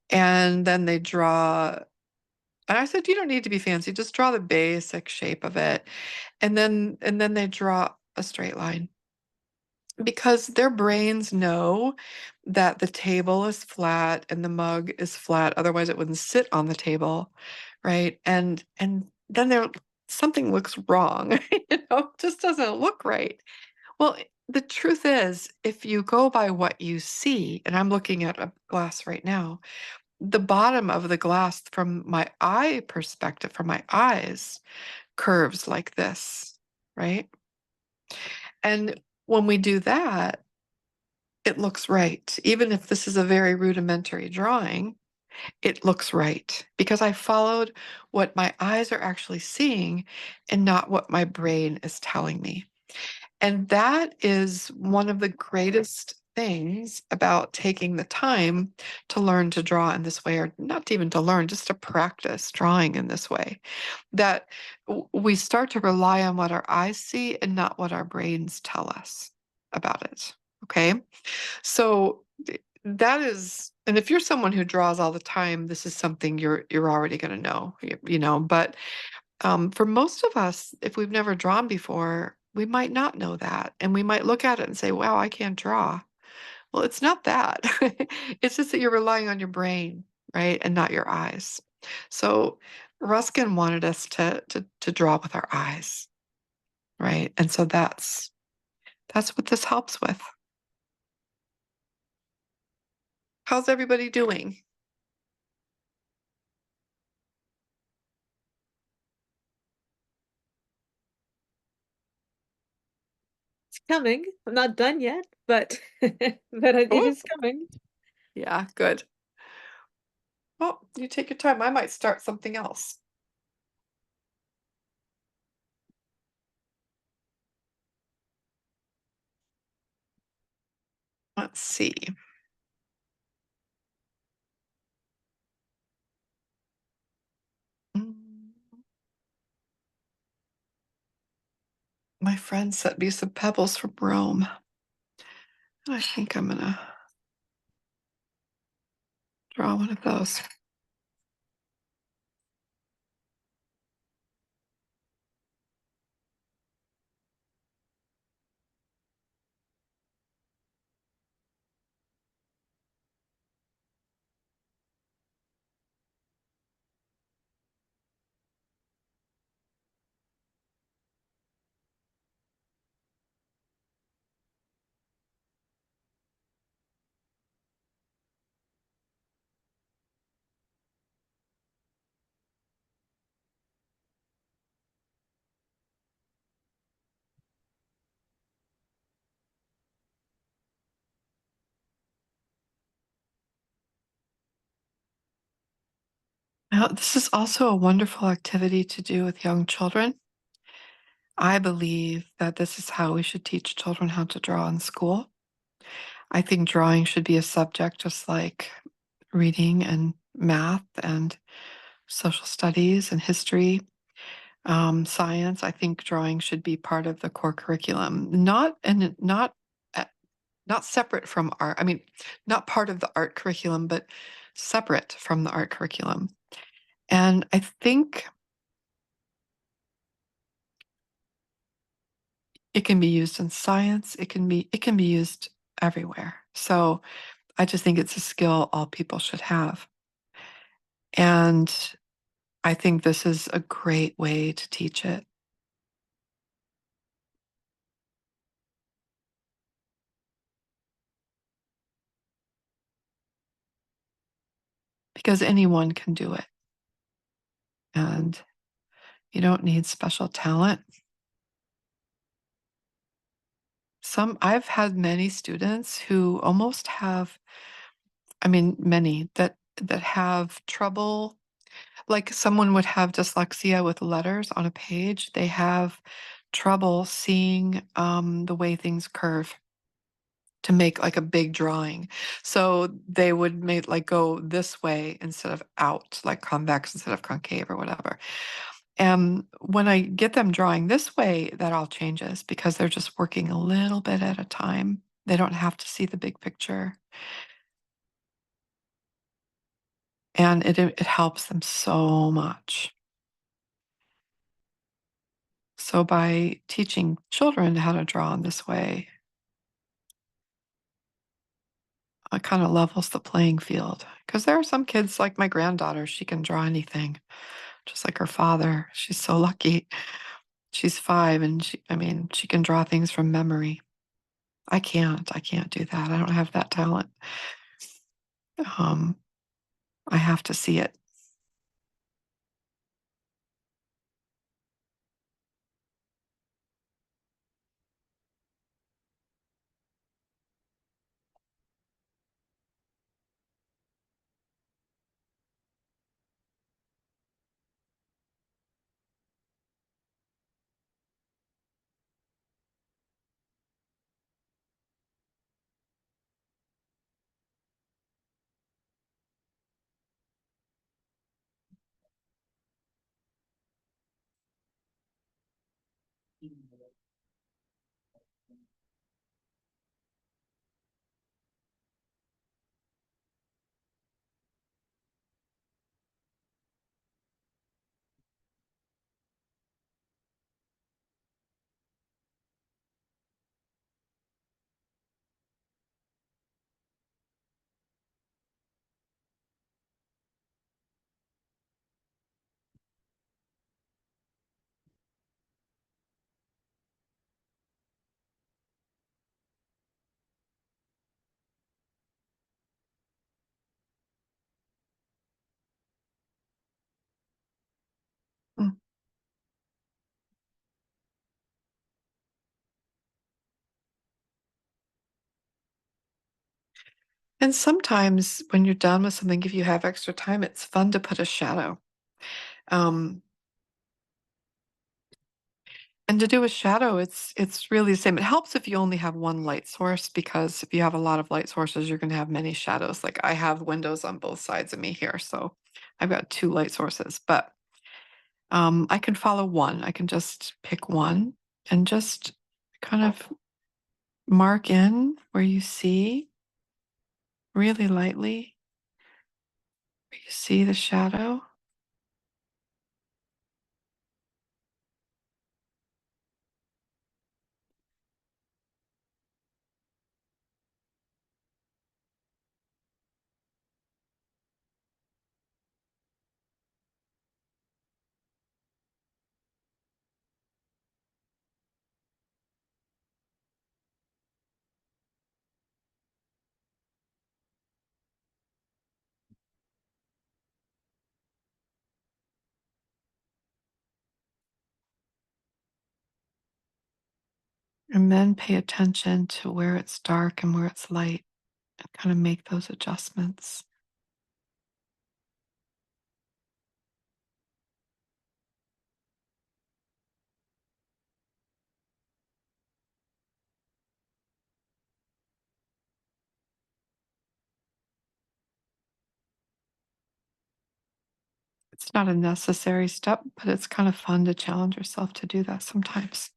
and then they draw, and I said, you don't need to be fancy, just draw the basic shape of it. And then they draw a straight line because their brains know that the table is flat and the mug is flat, otherwise it wouldn't sit on the table, right? And then there something looks wrong, you know, it just doesn't look right. Well, the truth is, if you go by what you see, and I'm looking at a glass right now, the bottom of the glass from my eye perspective, from my eyes, curves like this, right? And when we do that, it looks right. Even if this is a very rudimentary drawing, it looks right because I followed what my eyes are actually seeing and not what my brain is telling me. And that is one of the greatest things about taking the time to learn to draw in this way, or not even to learn, just to practice drawing in this way, that we start to rely on what our eyes see and not what our brains tell us about it. Okay. So that is, and if you're someone who draws all the time, this is something you're already going to know, you know, but for most of us, if we've never drawn before, we might not know that. And we might look at it and say, wow, I can't draw. Well, it's not that. It's just that you're relying on your brain, right? And not your eyes. So Ruskin wanted us to draw with our eyes, right? And so that's what this helps with. How's everybody doing? coming. I'm not done yet, but it Oh. is coming. Yeah, good. Well, you take your time. I might start something else. Let's see. Mm, My friend sent me some pebbles from Rome. I think I'm gonna draw one of those. Now, this is also a wonderful activity to do with young children. I believe that this is how we should teach children how to draw in school. I think drawing should be a subject just like reading and math and social studies and history, science. I think drawing should be part of the core curriculum, uh, not separate from art. I mean, not part of the art curriculum, but separate from the art curriculum. And I think it can be used in science. It can be used everywhere. So I just think it's a skill all people should have. And I think this is a great way to teach it. Because anyone can do it. And you don't need special talent. I've had many students who almost have, I mean, many that have trouble, like someone would have dyslexia with letters on a page. They have trouble seeing the way things curve to make like a big drawing. So they would make like go this way instead of out, like convex instead of concave or whatever. And when I get them drawing this way, that all changes because they're just working a little bit at a time. They don't have to see the big picture. And it helps them so much. So by teaching children how to draw in this way, it kind of levels the playing field. Because there are some kids like my granddaughter, she can draw anything, just like her father. She's so lucky. She's 5 and she can draw things from memory. I can't. I can't do that. I don't have that talent. Um, I have to see it. And sometimes when you're done with something, if you have extra time, it's fun to put a shadow. Um, and to do a shadow, it's really the same. It helps if you only have one light source, because if you have a lot of light sources, you're going to have many shadows. Like I have windows on both sides of me here, so I've got two light sources. But I can follow one. I can just pick one and just kind of mark in where you see really lightly, where you see the shadow. And then pay attention to where it's dark and where it's light and kind of make those adjustments. It's not a necessary step, but it's kind of fun to challenge yourself to do that sometimes.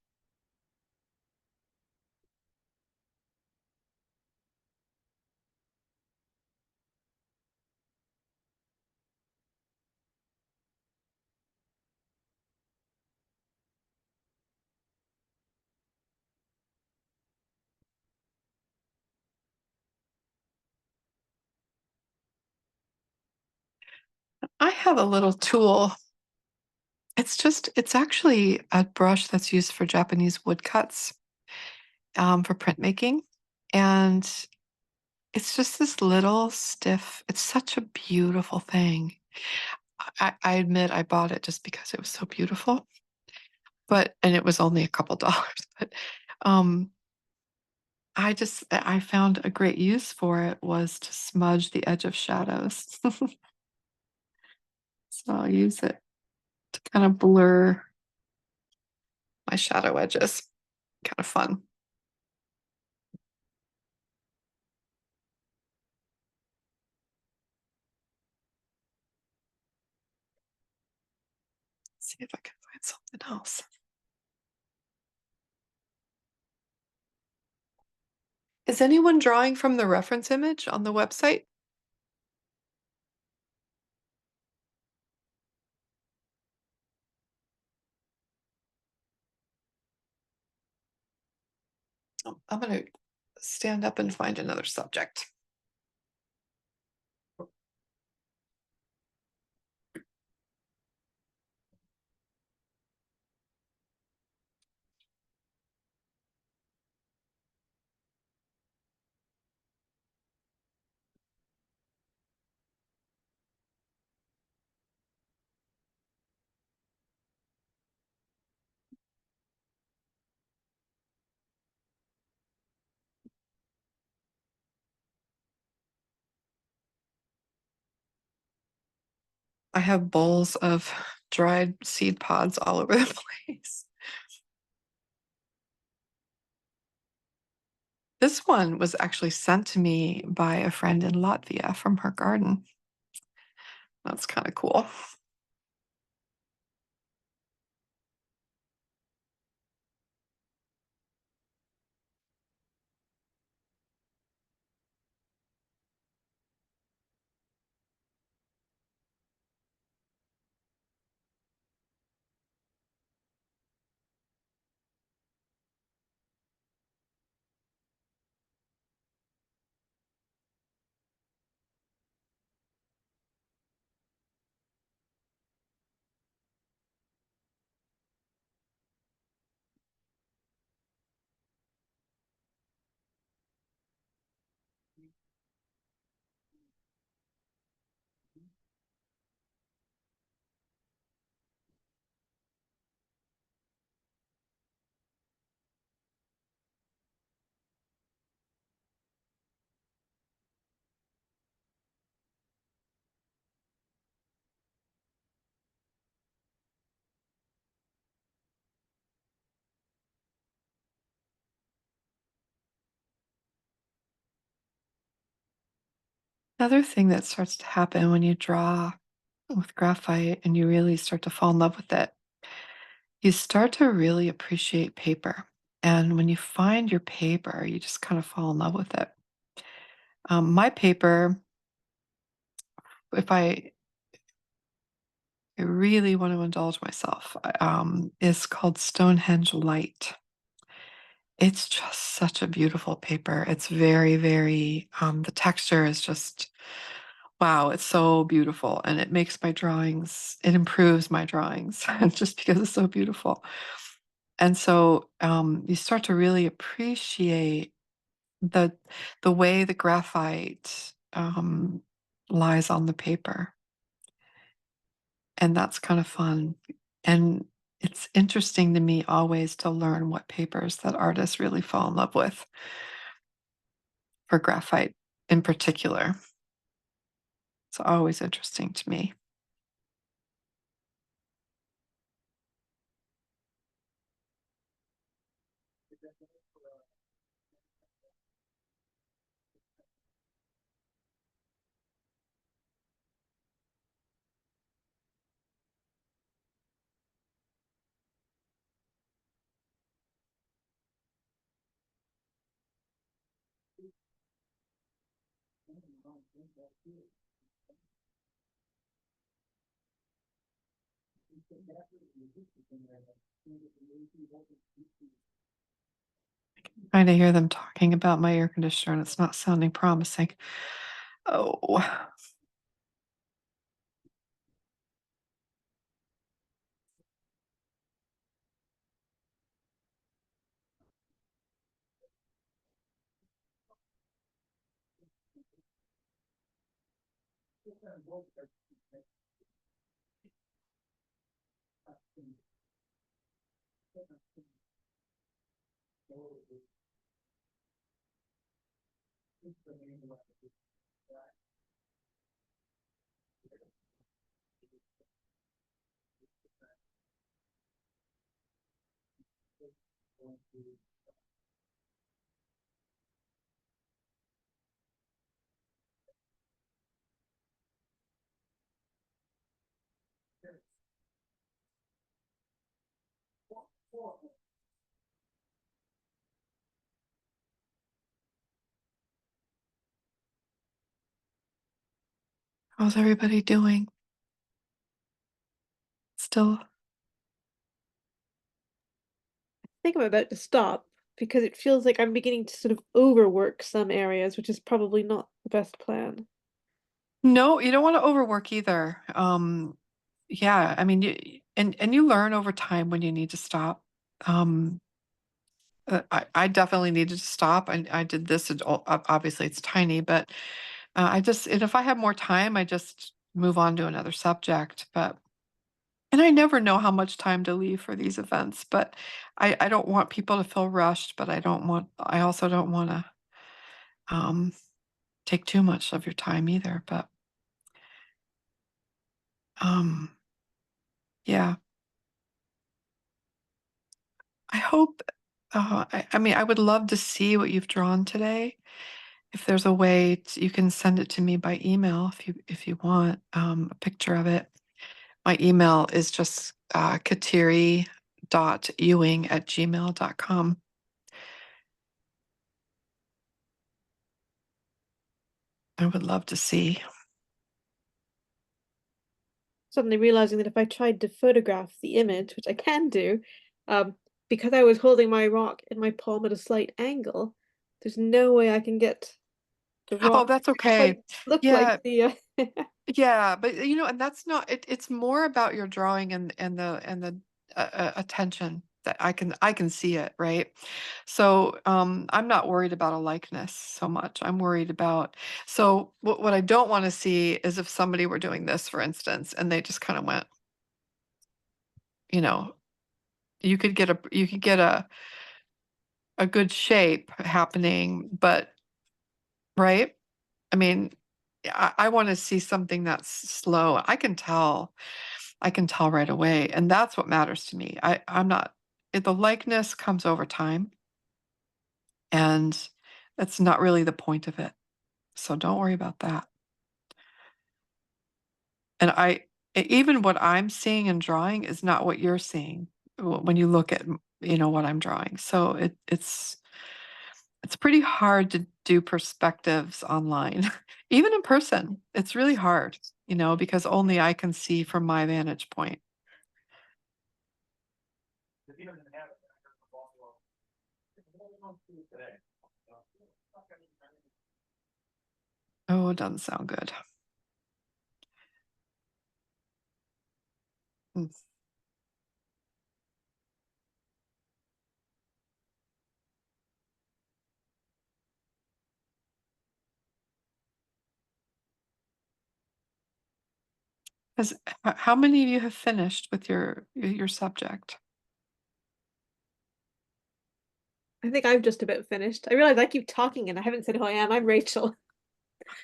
I have a little tool. It's actually a brush that's used for Japanese woodcuts, for printmaking. And it's just this little stiff, it's such a beautiful thing. I admit I bought it just because it was so beautiful, and it was only a couple dollars, but um, I found a great use for it was to smudge the edge of shadows. So I'll use it to kind of blur my shadow edges. Kind of fun. See if I can find something else. Is anyone drawing from the reference image on the website? Oh, I'm going to stand up and find another subject. I have bowls of dried seed pods all over the place. This one was actually sent to me by a friend in Latvia from her garden. That's kind of cool. Another thing that starts to happen when you draw with graphite and you really start to fall in love with it, you start to really appreciate paper. And when you find your paper, you just kind of fall in love with it. My paper, if I really want to indulge myself, is called Stonehenge Light. It's just such a beautiful paper. It's very, very, the texture is just, wow, it's so beautiful. And it makes my drawings, it improves my drawings just because it's so beautiful. And so you start to really appreciate the way the graphite lies on the paper. And that's kind of fun. And it's interesting to me always to learn what papers that artists really fall in love with for graphite in particular. It's always interesting to me. Trying to hear them talking about my air conditioner and it's not sounding promising. Oh, how's everybody doing? Still, I think I'm about to stop because it feels like I'm beginning to sort of overwork some areas, which is probably not the best plan. no, you don't want to overwork either. Yeah, I mean, and you learn over time when you need to stop. Um, I definitely needed to stop. I did this. Obviously, it's tiny, but I just, and if I have more time, I just move on to another subject. But, and I never know how much time to leave for these events, but I don't want people to feel rushed, but I also don't want to um, take too much of your time either. But um, yeah, I hope, I mean, I would love to see what you've drawn today. If there's a way you can send it to me by email if you want a picture of it. My email is just kateri.ewing@gmail.com. I would love to see. Suddenly realizing that if I tried to photograph the image, which I can do, because I was holding my rock in my palm at a slight angle, there's no way I can get the Oh, rock that's to okay. quite look Yeah, like the yeah, but and that's not it. It's more about your drawing and the attention that I can see it, right? So I'm not worried about a likeness so much. I'm worried about so what I don't want to see is if somebody were doing this, for instance, and they just kind of went, you know, you could get a good shape happening, but right? I mean, I want to see something that's slow. I can tell right away, and that's what matters to me. I'm not the likeness comes over time, and that's not really the point of it. So don't worry about that. And even what I'm seeing and drawing is not what you're seeing when you look at, what I'm drawing. So it's pretty hard to do perspectives online. Even in person, it's really hard, because only I can see from my vantage point. Oh, it doesn't sound good. Mm. 'Cause how many of you have finished with your subject? I think I'm just about finished. I realize I keep talking and I haven't said who I am. I'm Rachel,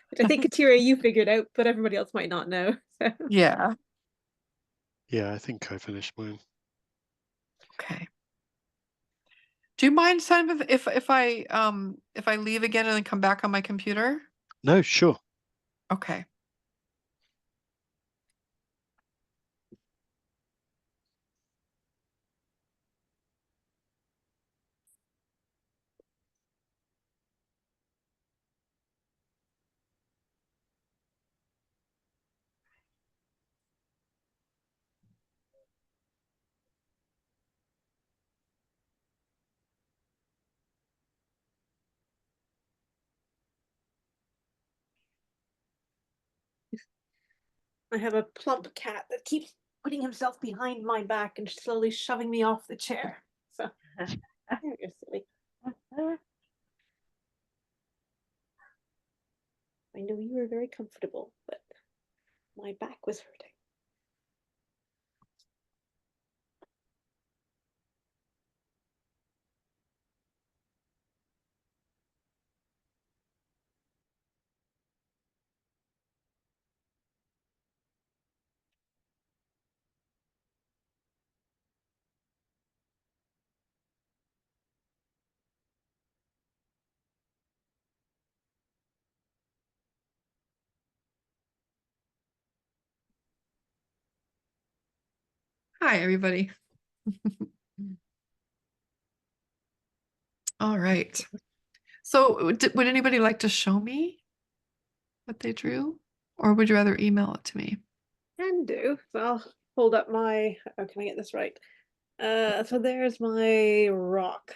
which I think Kateri you figured out, but everybody else might not know. So. Yeah. Yeah, I think I finished mine. Okay. Do you mind, Simon, if I leave again and then come back on my computer? No, sure. Okay. I have a plump cat that keeps putting himself behind my back and slowly shoving me off the chair. So you're silly. I know you were very comfortable, but my back was hurting. Hi, everybody. All right. So would anybody like to show me what they drew? Or would you rather email it to me? Can do. So I'll hold up my, oh, can I get this right? So there's my rock.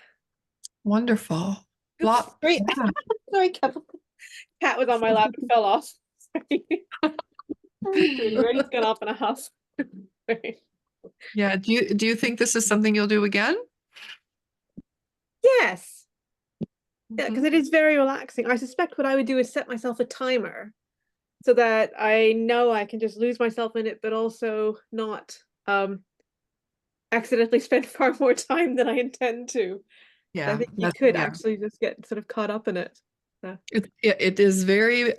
Wonderful. Oops, great. Yeah. Sorry, cat was on my lap and fell off. Sorry. Anyway, he's gone off in a huff. Yeah. Do you think this is something you'll do again? Yes. Yeah, because Mhm. it is very relaxing. I suspect what I would do is set myself a timer so that I know I can just lose myself in it, but also not accidentally spend far more time than I intend to. I Yeah. think you could Yeah. actually just get sort of caught up in it. So. It is very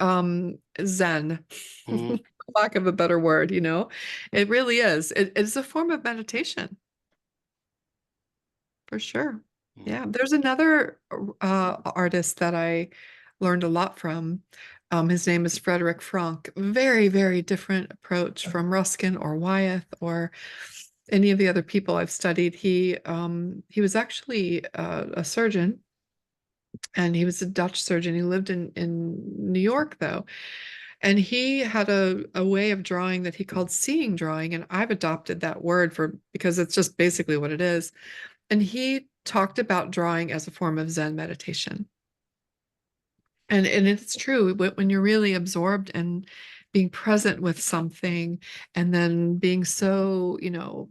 zen, Mm. lack of a better word, It really is. It's a form of meditation. For sure. Mm. Yeah. There's another artist that I learned a lot from. His name is Frederick Frank. Very, very different approach from Ruskin or Wyeth or any of the other people I've studied. He was actually a surgeon, and he was a Dutch surgeon. He lived in New York, though. And he had a way of drawing that he called seeing drawing. And I've adopted that word because it's just basically what it is. And he talked about drawing as a form of Zen meditation. And it's true, when you're really absorbed and being present with something and then being so,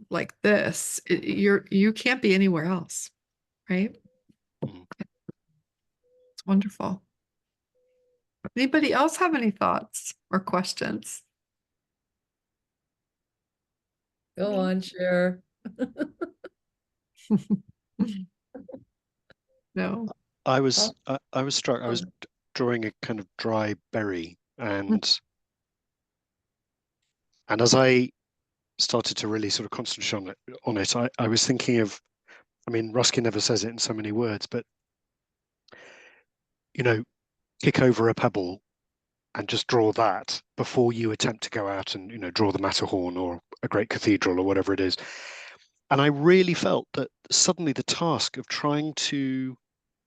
like this, you can't be anywhere else, right? Mm. It's wonderful. Anybody else have any thoughts or questions? Go on, share. No. I was struck. I was drawing a kind of dry berry, and as I started to really sort of concentrate on it, I was thinking of, I mean, Ruskin never says it in so many words, but kick over a pebble and just draw that before you attempt to go out and, draw the Matterhorn or a great cathedral or whatever it is. And I really felt that suddenly the task of trying to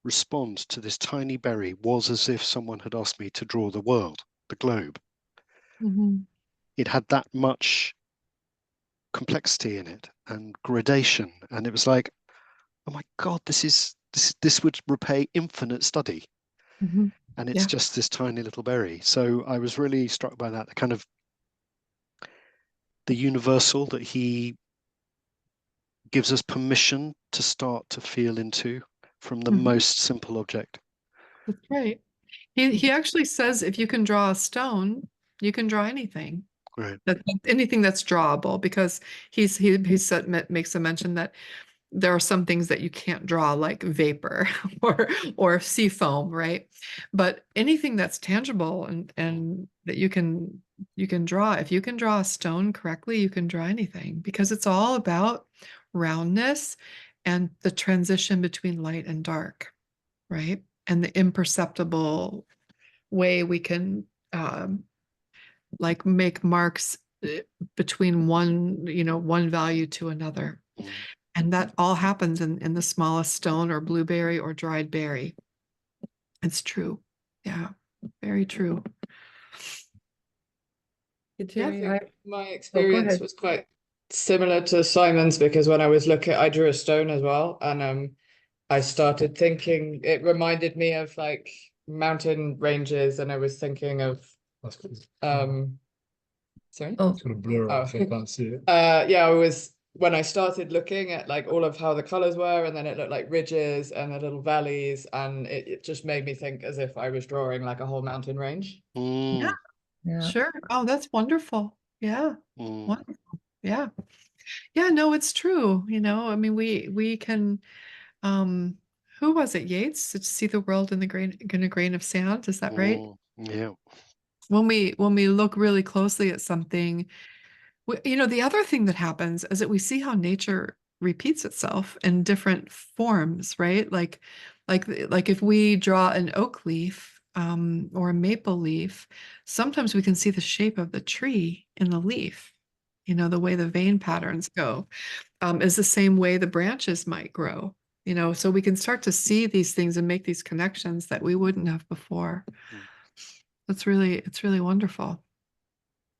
respond to this tiny berry was as if someone had asked me to draw the world, the globe. Mhm. It had that much complexity in it and gradation, and it was like, oh my God, this would repay infinite study. Mhm. And it's Yeah. just this tiny little berry. So I was really struck by that, the kind of the universal that he gives us permission to start to feel into from the Mhm. most simple object. That's right. He actually says if you can draw a stone, you can draw anything. Right. Anything that's drawable, because he makes a mention that there are some things that you can't draw, like vapor or sea foam, right? But anything that's tangible and that you can draw. If you can draw a stone correctly, you can draw anything, because it's all about roundness and the transition between light and dark, right? And the imperceptible way we can like make marks between one value to another. Mm. And that all happens in the smallest stone or blueberry or dried berry. It's true. Yeah, very true. Kateri, Yeah. My go experience ahead. was quite similar to Simon's, because when I was looking, I drew a stone as well, and I started thinking, it reminded me of like mountain ranges, and I was thinking of sorry? Oh, It's gonna blur out, so I can't see it. Yeah, I was when I started looking at like all of how the colors were, and then it looked like ridges and the little valleys, and it just made me think as if I was drawing like a whole mountain range. Yeah, yeah. sure. Oh, that's wonderful. Yeah. Mm. Wonderful. Yeah. Yeah, no, it's true. I mean, we can who was it? Yeats? To see the world in a grain of sand. Is that right? Mm. Yeah. When we look really closely at something, the other thing that happens is that we see how nature repeats itself in different forms, right? Like if we draw an oak leaf or a maple leaf, sometimes we can see the shape of the tree in the leaf. The way the vein patterns go is the same way the branches might grow. So we can start to see these things and make these connections that we wouldn't have before. Mm. It's really wonderful.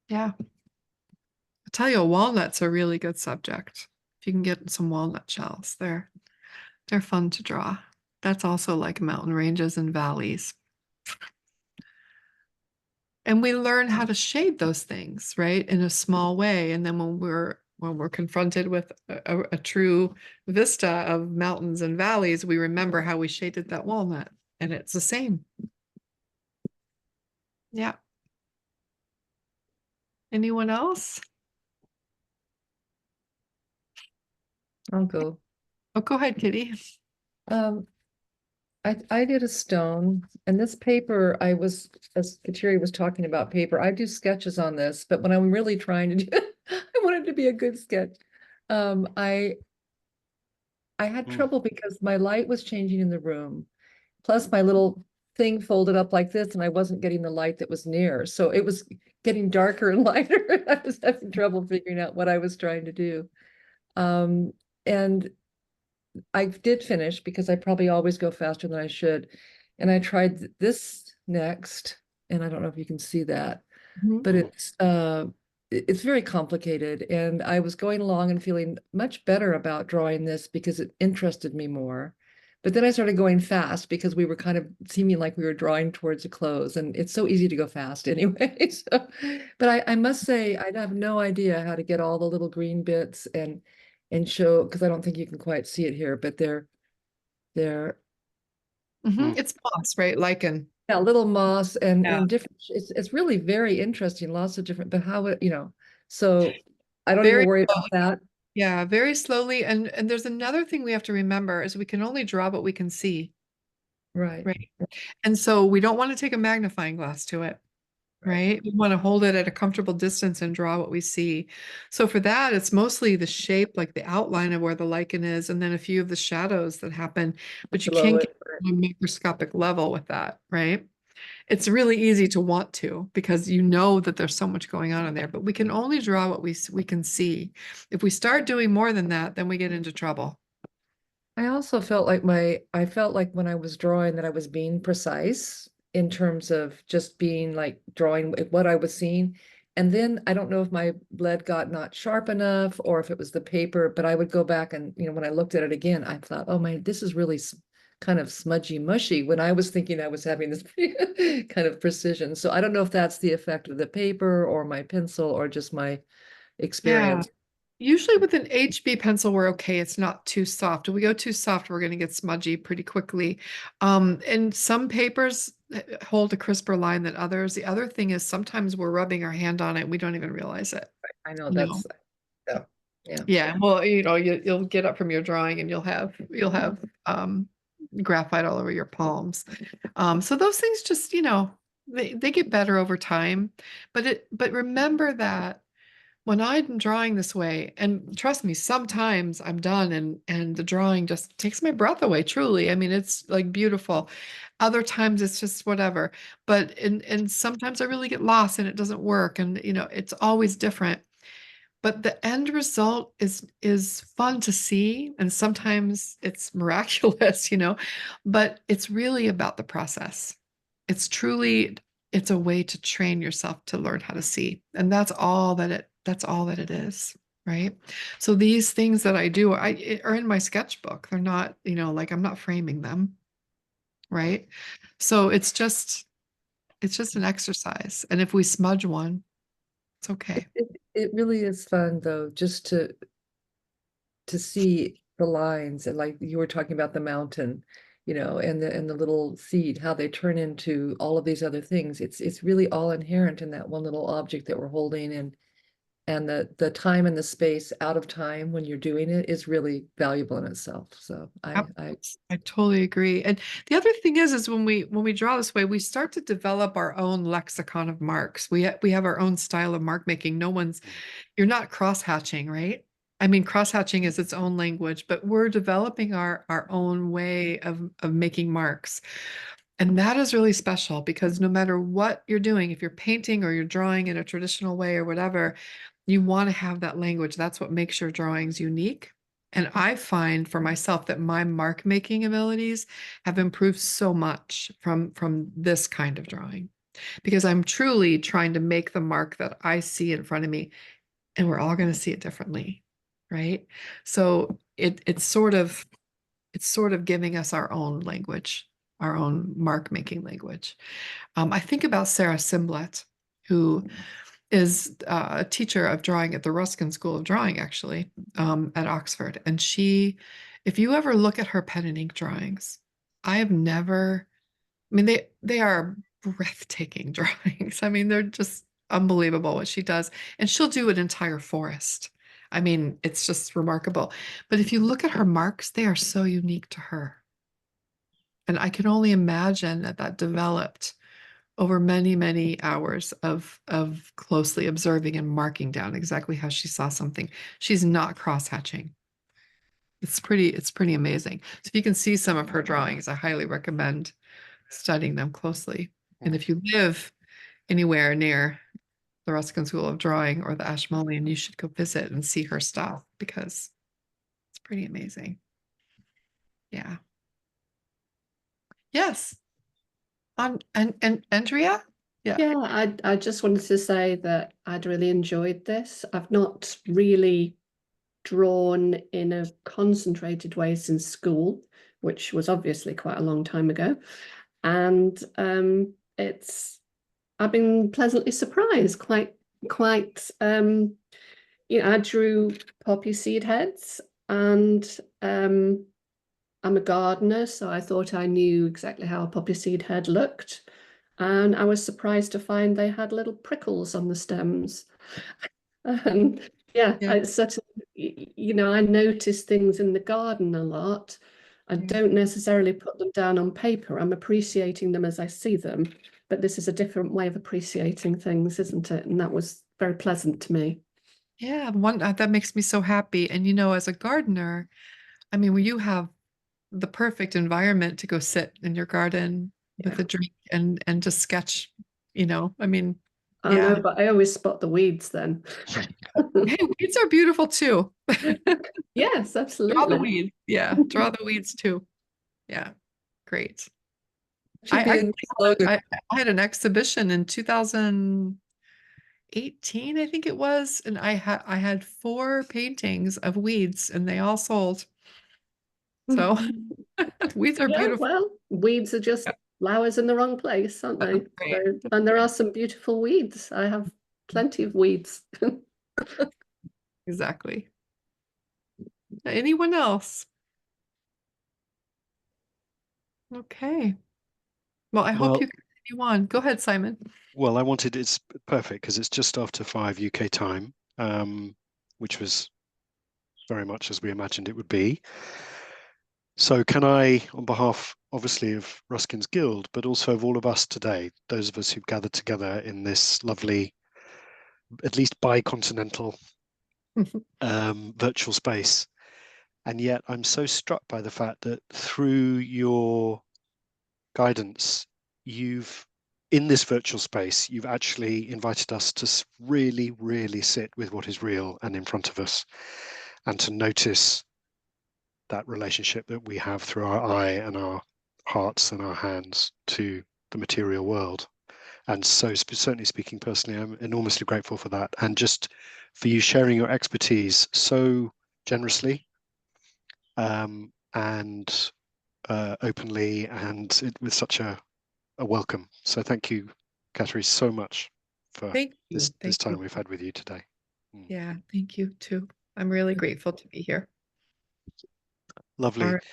Yeah. I tell you, walnut's a really good subject. If you can get some walnut shells, they're fun to draw. That's also like mountain ranges and valleys. And we learn how to shade those things, right, in a small way. And then when we're confronted with a true vista of mountains and valleys, we remember how we shaded that walnut, and it's the same. Yeah. Anyone else? I'll go. Oh, go ahead, Kitty. I did a stone, and this paper, as Kateri was talking about paper, I do sketches on this, but when I'm really trying to do, I want it to be a good sketch. I had trouble because my light was changing in the room, plus my little thing folded up like this, and I wasn't getting the light that was near, so it was getting darker and lighter. I was having trouble figuring out what I was trying to do. And I did finish because I probably always go faster than I should. And I tried this next, and I don't know if you can see that, but it's very complicated. And I was going along and feeling much better about drawing this because it interested me more. But then I started going fast because we were kind of seeming like we were drawing towards a close, and it's so easy to go fast anyway. But I must say, I have no idea how to get all the little green bits and show, because I don't think you can quite see it here, but they're It's moss, right? Lichen. yeah, little moss and Yeah. different. It's really very interesting. Lots of different, but how it so I don't Very even worry about that. Yeah, very slowly. And there's another thing we have to remember is we can only draw what we can see, Right. right? And so we don't want to take a magnifying glass to it, right? We want to hold it at a comfortable distance and draw what we see. So for that, it's mostly the shape, like the outline of where the lichen is, and then a few of the shadows that happen, but you Below can't it, get to a microscopic level with that, right? it's really easy to want to because you know that there's so much going on in there, but we can only draw what we can see. If we start doing more than that, then we get into trouble. I also felt like I felt like when I was drawing that I was being precise in terms of just being like drawing what I was seeing. And then I don't know if my lead got not sharp enough or if it was the paper, but I would go back and, when I looked at it again, I thought, oh my, this is really kind of smudgy mushy when I was thinking I was having this kind of precision. So I don't know if that's the effect of the paper or my pencil or just my experience. Yeah. Usually with an HB pencil, we're okay. It's not too soft. If we go too soft, we're going to get smudgy pretty quickly. And some papers hold a crisper line than others. The other thing is sometimes we're rubbing our hand on it. We don't even realize it. I know You know? that's, yeah. Yeah. Well, you'll get up from your drawing and you'll have graphite all over your palms. So those things just, they get better over time. But remember that when I'm drawing this way, and trust me, sometimes I'm done and the drawing just takes my breath away, truly. I mean, it's like beautiful. Other times it's just whatever. And sometimes I really get lost and it doesn't work. And it's always different. But the end result is fun to see. And sometimes it's miraculous, but it's really about the process. It's a way to train yourself to learn how to see. And that's all that it is, right? So these things that I do are in my sketchbook. They're not, like I'm not framing them, right? So it's just an exercise. And if we smudge one, it's okay. It really is fun though, just to see the lines and like you were talking about the mountain, and the little seed, how they turn into all of these other things. It's really all inherent in that one little object that we're holding, and the time and the space out of time when you're doing it is really valuable in itself. So I totally agree. And the other thing is when we draw this way, we start to develop our own lexicon of marks. We have our own style of mark making. You're not cross hatching, right? I mean, cross hatching is its own language, but we're developing our own way of making marks. And that is really special because no matter what you're doing, if you're painting or you're drawing in a traditional way or whatever, you want to have that language. That's what makes your drawings unique. And I find for myself that my mark making abilities have improved so much from this kind of drawing because I'm truly trying to make the mark that I see in front of me, and we're all going to see it differently, right? So it's sort of giving us our own language, our own mark making language. I think about Sarah Simblett, who is a teacher of drawing at the Ruskin School of Drawing, actually, at Oxford. And if you ever look at her pen and ink drawings, I mean, they are breathtaking drawings. I mean, they're just unbelievable what she does. And she'll do an entire forest. I mean, it's just remarkable. But if you look at her marks, they are so unique to her. And I can only imagine that developed over many, many hours of closely observing and marking down exactly how she saw something. She's not cross-hatching. It's pretty amazing. So if you can see some of her drawings, I highly recommend studying them closely. And if you live anywhere near the Ruskin School of Drawing or the Ashmolean, you should go visit and see her stuff because it's pretty amazing. Yeah. Yes. And Andrea? Yeah. Yeah, I just wanted to say that I'd really enjoyed this. I've not really drawn in a concentrated way since school, which was obviously quite a long time ago. And I've been pleasantly surprised, quite I drew poppy seed heads, and I'm a gardener, so I thought I knew exactly how a poppy seed head looked. And I was surprised to find they had little prickles on the stems. And yeah, I notice things in the garden a lot. I don't necessarily put them down on paper. I'm appreciating them as I see them. But this is a different way of appreciating things, isn't it? And that was very pleasant to me. Yeah, that makes me so happy. And as a gardener, I mean, when you have the perfect environment to go sit in your garden, with a drink and just sketch, I mean, I yeah. know, but I always spot the weeds then. Hey, weeds are beautiful too. Yes, Draw the absolutely. weeds. Yeah, draw the weeds too. Yeah, great. Should be I, a new slogan. I had an exhibition in 2018, I think it was, and I had 4 paintings of weeds, and they all sold. So weeds are Yeah, beautiful. well, weeds are just flowers in the wrong place, aren't they? Right. So, and there are some beautiful weeds. I have plenty of weeds. Exactly. Anyone else? Okay. Well, I hope Well, you continue on. Go ahead, Simon. well, it's perfect because it's just after 5 UK time, which was very much as we imagined it would be. So can I, on behalf, obviously, of Ruskin's Guild, but also of all of us today, those of us who've gathered together in this lovely, at least bicontinental virtual space, and yet I'm so struck by the fact that through your guidance, in this virtual space, you've actually invited us to really, really sit with what is real and in front of us, and to notice that relationship that we have through our eye and our hearts and our hands to the material world. And so certainly speaking personally, I'm enormously grateful for that, and just for you sharing your expertise so generously and openly, and with such a welcome. So thank you, Kateri, so much for Thank you. this time you. we've had with you today. Yeah, thank you too. I'm really grateful to be here. Lovely. All right.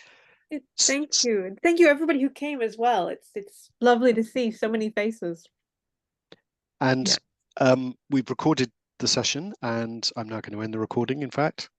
Thank you. Thank you everybody who came as well. It's lovely to see so many faces. And we've recorded the session, and I'm now going to end the recording, in fact.